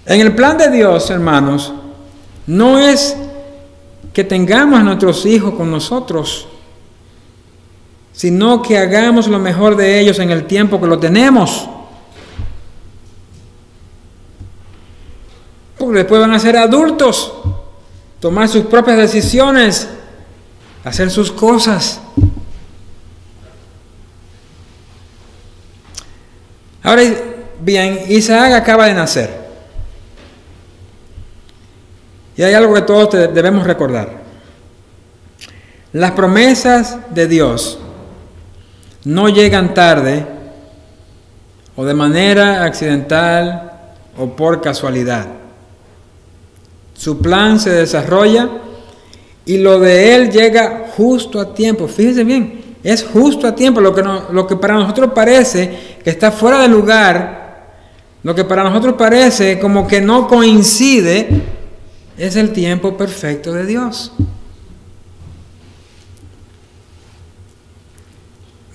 En el plan de Dios, hermanos, no es que tengamos a nuestros hijos con nosotros, sino que hagamos lo mejor de ellos en el tiempo que lo tenemos. Porque después van a ser adultos, tomar sus propias decisiones, hacer sus cosas. Ahora bien, Isaac acaba de nacer. Y hay algo que todos debemos recordar. Las promesas de Dios no llegan tarde o de manera accidental o por casualidad. Su plan se desarrolla y lo de Él llega justo a tiempo. Fíjense bien, es justo a tiempo. Lo que para nosotros parece que está fuera de lugar, lo que para nosotros parece como que no coincide, es el tiempo perfecto de Dios.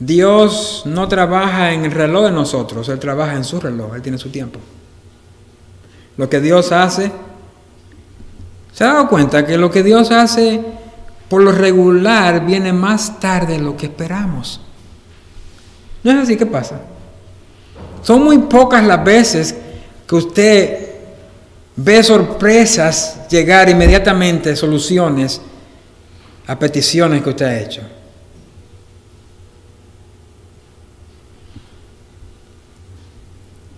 Dios no trabaja en el reloj de nosotros, Él trabaja en su reloj, Él tiene su tiempo. Lo que Dios hace, ¿se ha dado cuenta que lo que Dios hace por lo regular viene más tarde de lo que esperamos? ¿No es así que pasa? Son muy pocas las veces que usted ve sorpresas llegar inmediatamente, soluciones a peticiones que usted ha hecho.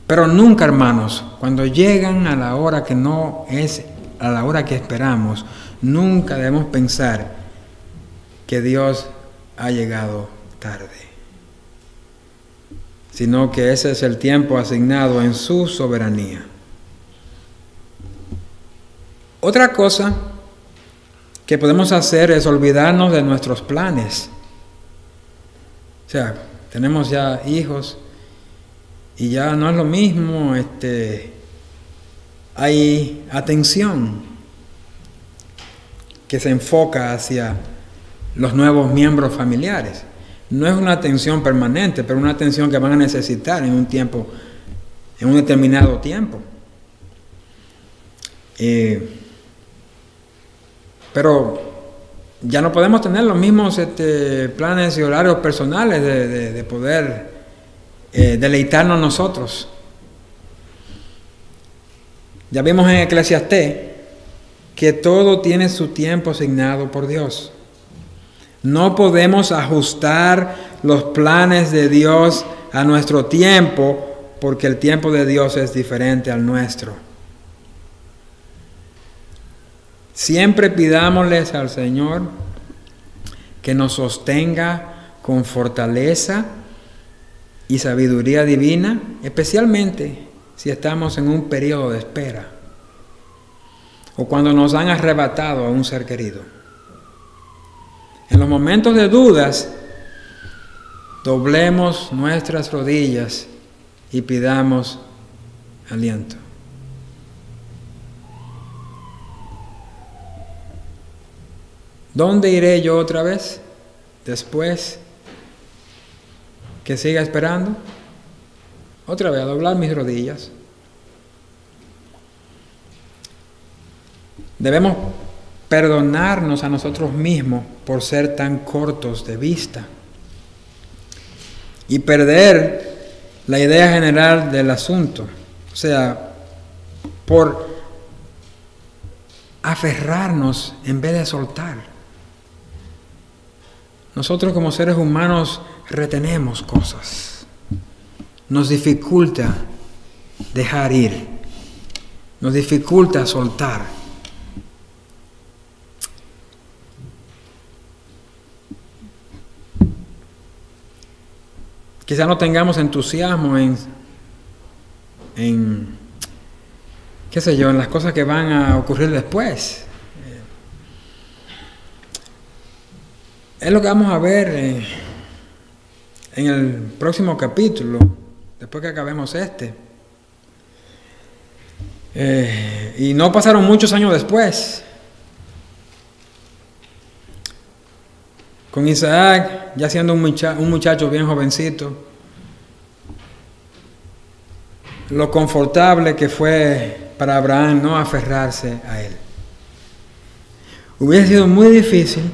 Pero nunca, hermanos, cuando llegan a la hora que no es a la hora que esperamos, nunca debemos pensar que Dios ha llegado tarde, sino que ese es el tiempo asignado en su soberanía. Otra cosa que podemos hacer es olvidarnos de nuestros planes. O sea, tenemos ya hijos y ya no es lo mismo, hay atención que se enfoca hacia los nuevos miembros familiares. No es una atención permanente, pero una atención que van a necesitar en un tiempo, en un determinado tiempo. Pero ya no podemos tener los mismos planes y horarios personales de poder deleitarnos nosotros. Ya vimos en Eclesiastés que todo tiene su tiempo asignado por Dios. No podemos ajustar los planes de Dios a nuestro tiempo, porque el tiempo de Dios es diferente al nuestro. Siempre pidámosles al Señor que nos sostenga con fortaleza y sabiduría divina, especialmente si estamos en un periodo de espera o cuando nos han arrebatado a un ser querido. En los momentos de dudas, doblemos nuestras rodillas y pidamos aliento. ¿Dónde iré yo otra vez después que siga esperando? Otra vez a doblar mis rodillas. Debemos perdonarnos a nosotros mismos por ser tan cortos de vista y perder la idea general del asunto. O sea, por aferrarnos en vez de soltar. Nosotros como seres humanos retenemos cosas. nos dificulta dejar ir, nos dificulta soltar. Quizá no tengamos entusiasmo en qué sé yo, en las cosas que van a ocurrir después. Es lo que vamos a ver en el próximo capítulo, después que acabemos este. Y no pasaron muchos años después. Con Isaac, ya siendo un muchacho bien jovencito, lo confortable que fue para Abraham no aferrarse a él. Hubiera sido muy difícil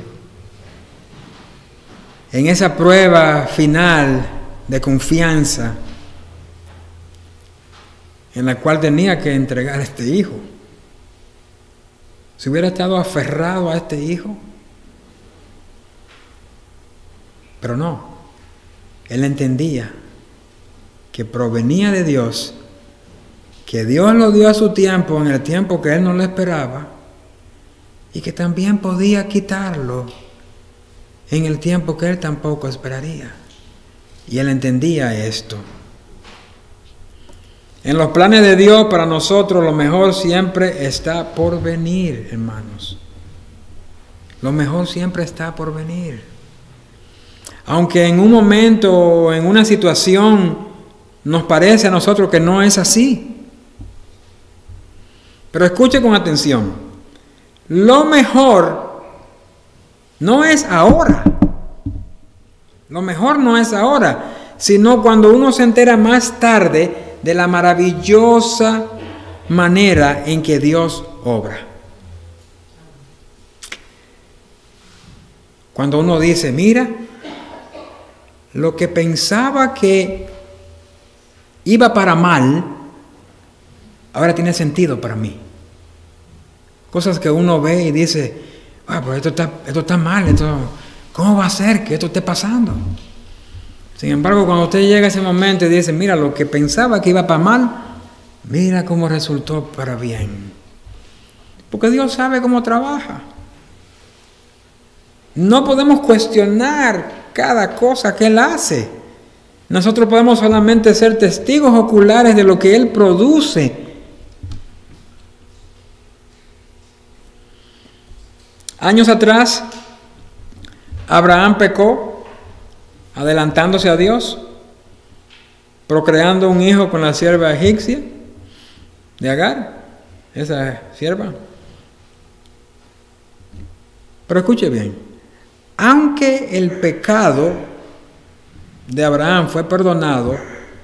en esa prueba final de confianza en la cual tenía que entregar a este hijo. Si hubiera estado aferrado a este hijo, pero no, él entendía que provenía de Dios, que Dios lo dio a su tiempo, en el tiempo que él no lo esperaba, y que también podía quitarlo en el tiempo que él tampoco esperaría. Y él entendía esto. En los planes de Dios para nosotros lo mejor siempre está por venir, hermanos. Lo mejor siempre está por venir. Aunque en un momento o en una situación nos parece a nosotros que no es así. Pero escuche con atención. Lo mejor no es ahora. Lo mejor no es ahora, sino cuando uno se entera más tarde de la maravillosa manera en que Dios obra. Cuando uno dice, mira, lo que pensaba que iba para mal, ahora tiene sentido para mí. Cosas que uno ve y dice, pues esto está mal, ¿cómo va a ser que esto esté pasando? Sin embargo, cuando usted llega a ese momento y dice, mira, lo que pensaba que iba para mal, mira cómo resultó para bien. Porque Dios sabe cómo trabaja. No podemos cuestionar cada cosa que Él hace. Nosotros podemos solamente ser testigos oculares de lo que Él produce. Años atrás, Abraham pecó, adelantándose a Dios, procreando un hijo con la sierva egipcia de Agar, esa sierva. Pero escuche bien, aunque el pecado de Abraham fue perdonado,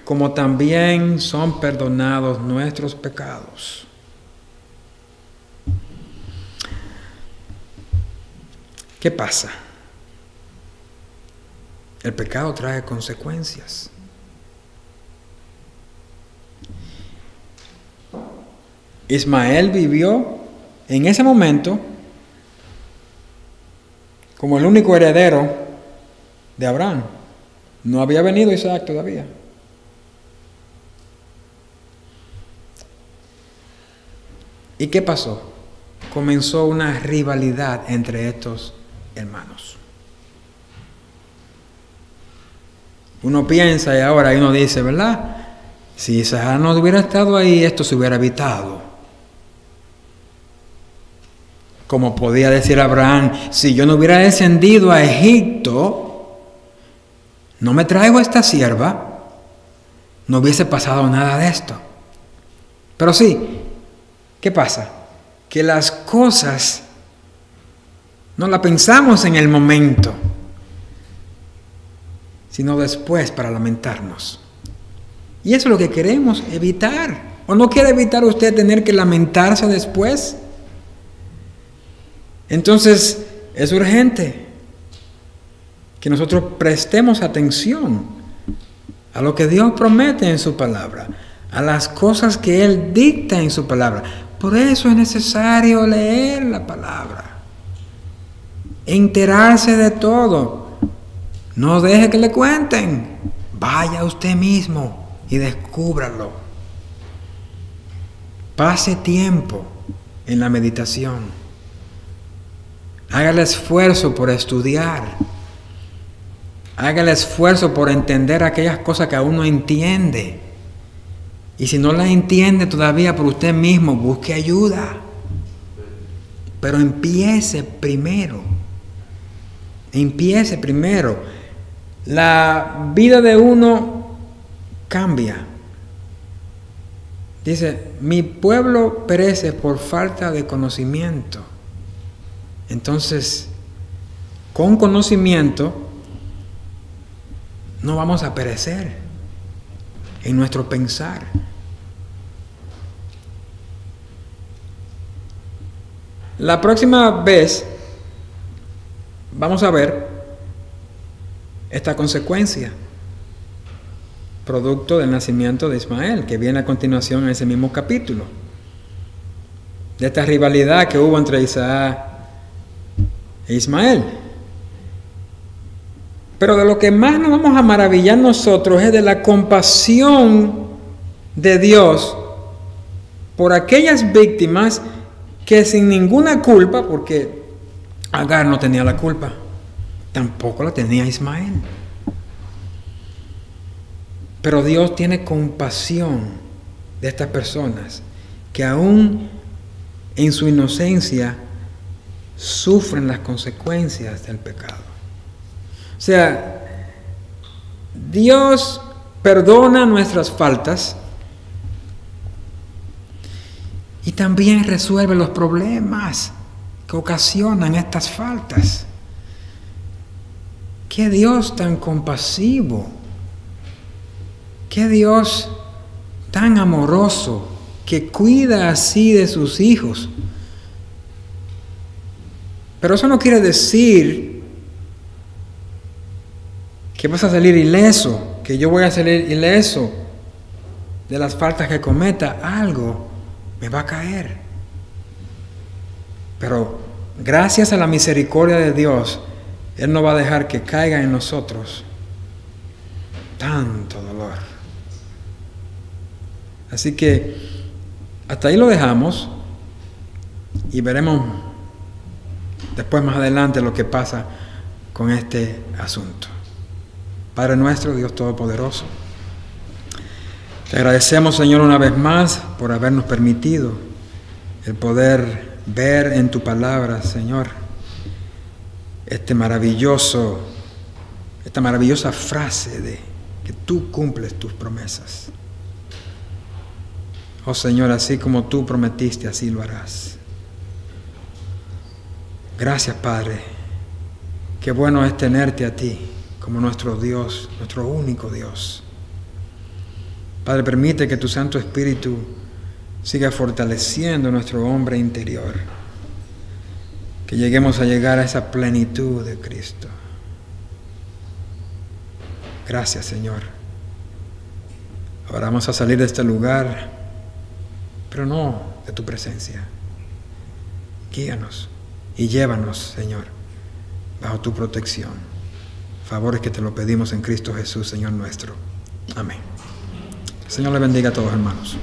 como también son perdonados nuestros pecados. ¿Qué pasa? El pecado trae consecuencias. Ismael vivió en ese momento como el único heredero de Abraham. No había venido Isaac todavía. ¿Y qué pasó? Comenzó una rivalidad entre estos hermanos. Uno piensa y ahora uno dice, ¿verdad? Si Isaac no hubiera estado ahí, esto se hubiera evitado. Como podía decir Abraham, si yo no hubiera descendido a Egipto, no me traigo a esta sierva, no hubiese pasado nada de esto. Pero sí, ¿qué pasa? Que las cosas no las pensamos en el momento, sino después para lamentarnos. Y eso es lo que queremos evitar. ¿O no quiere evitar usted tener que lamentarse después? Entonces, es urgente que nosotros prestemos atención a lo que Dios promete en su palabra, a las cosas que Él dicta en su palabra. Por eso es necesario leer la palabra, enterarse de todo. No deje que le cuenten, vaya usted mismo y descúbralo. Pase tiempo en la meditación. Haga el esfuerzo por estudiar. Haga el esfuerzo por entender aquellas cosas que aún no entiende. Y si no las entiende todavía por usted mismo, busque ayuda. Pero empiece primero. Empiece primero. La vida de uno cambia. Dice, mi pueblo perece por falta de conocimiento. Entonces, con conocimiento no vamos a perecer en nuestro pensar. La próxima vez vamos a ver esta consecuencia, producto del nacimiento de Ismael, que viene a continuación en ese mismo capítulo, de esta rivalidad que hubo entre Isaac e Ismael. Pero de lo que más nos vamos a maravillar nosotros es de la compasión de Dios por aquellas víctimas que sin ninguna culpa, porque Agar no tenía la culpa, tampoco la tenía Ismael. Pero Dios tiene compasión de estas personas que aún en su inocencia sufren las consecuencias del pecado. O sea, Dios perdona nuestras faltas y también resuelve los problemas que ocasionan estas faltas. ¡Qué Dios tan compasivo! ¡Qué Dios tan amoroso que cuida así de sus hijos! Pero eso no quiere decir que vas a salir ileso, que yo voy a salir ileso de las faltas que cometa. Algo me va a caer. Pero gracias a la misericordia de Dios, Él no va a dejar que caiga en nosotros tanto dolor. Así que hasta ahí lo dejamos y veremos después más adelante lo que pasa con este asunto. Padre nuestro, Dios Todopoderoso, te agradecemos, Señor, una vez más por habernos permitido el poder ver en tu palabra, Señor, esta maravillosa frase de que tú cumples tus promesas. Oh Señor, así como tú prometiste, así lo harás. Gracias, Padre. Qué bueno es tenerte a ti como nuestro Dios, nuestro único Dios. Padre, permite que tu Santo Espíritu siga fortaleciendo nuestro hombre interior. Que lleguemos a llegar a esa plenitud de Cristo. Gracias, Señor. Ahora vamos a salir de este lugar, pero no de tu presencia. Guíanos y llévanos, Señor, bajo tu protección. Favores que te lo pedimos en Cristo Jesús, Señor nuestro. Amén. El Señor le bendiga a todos, hermanos.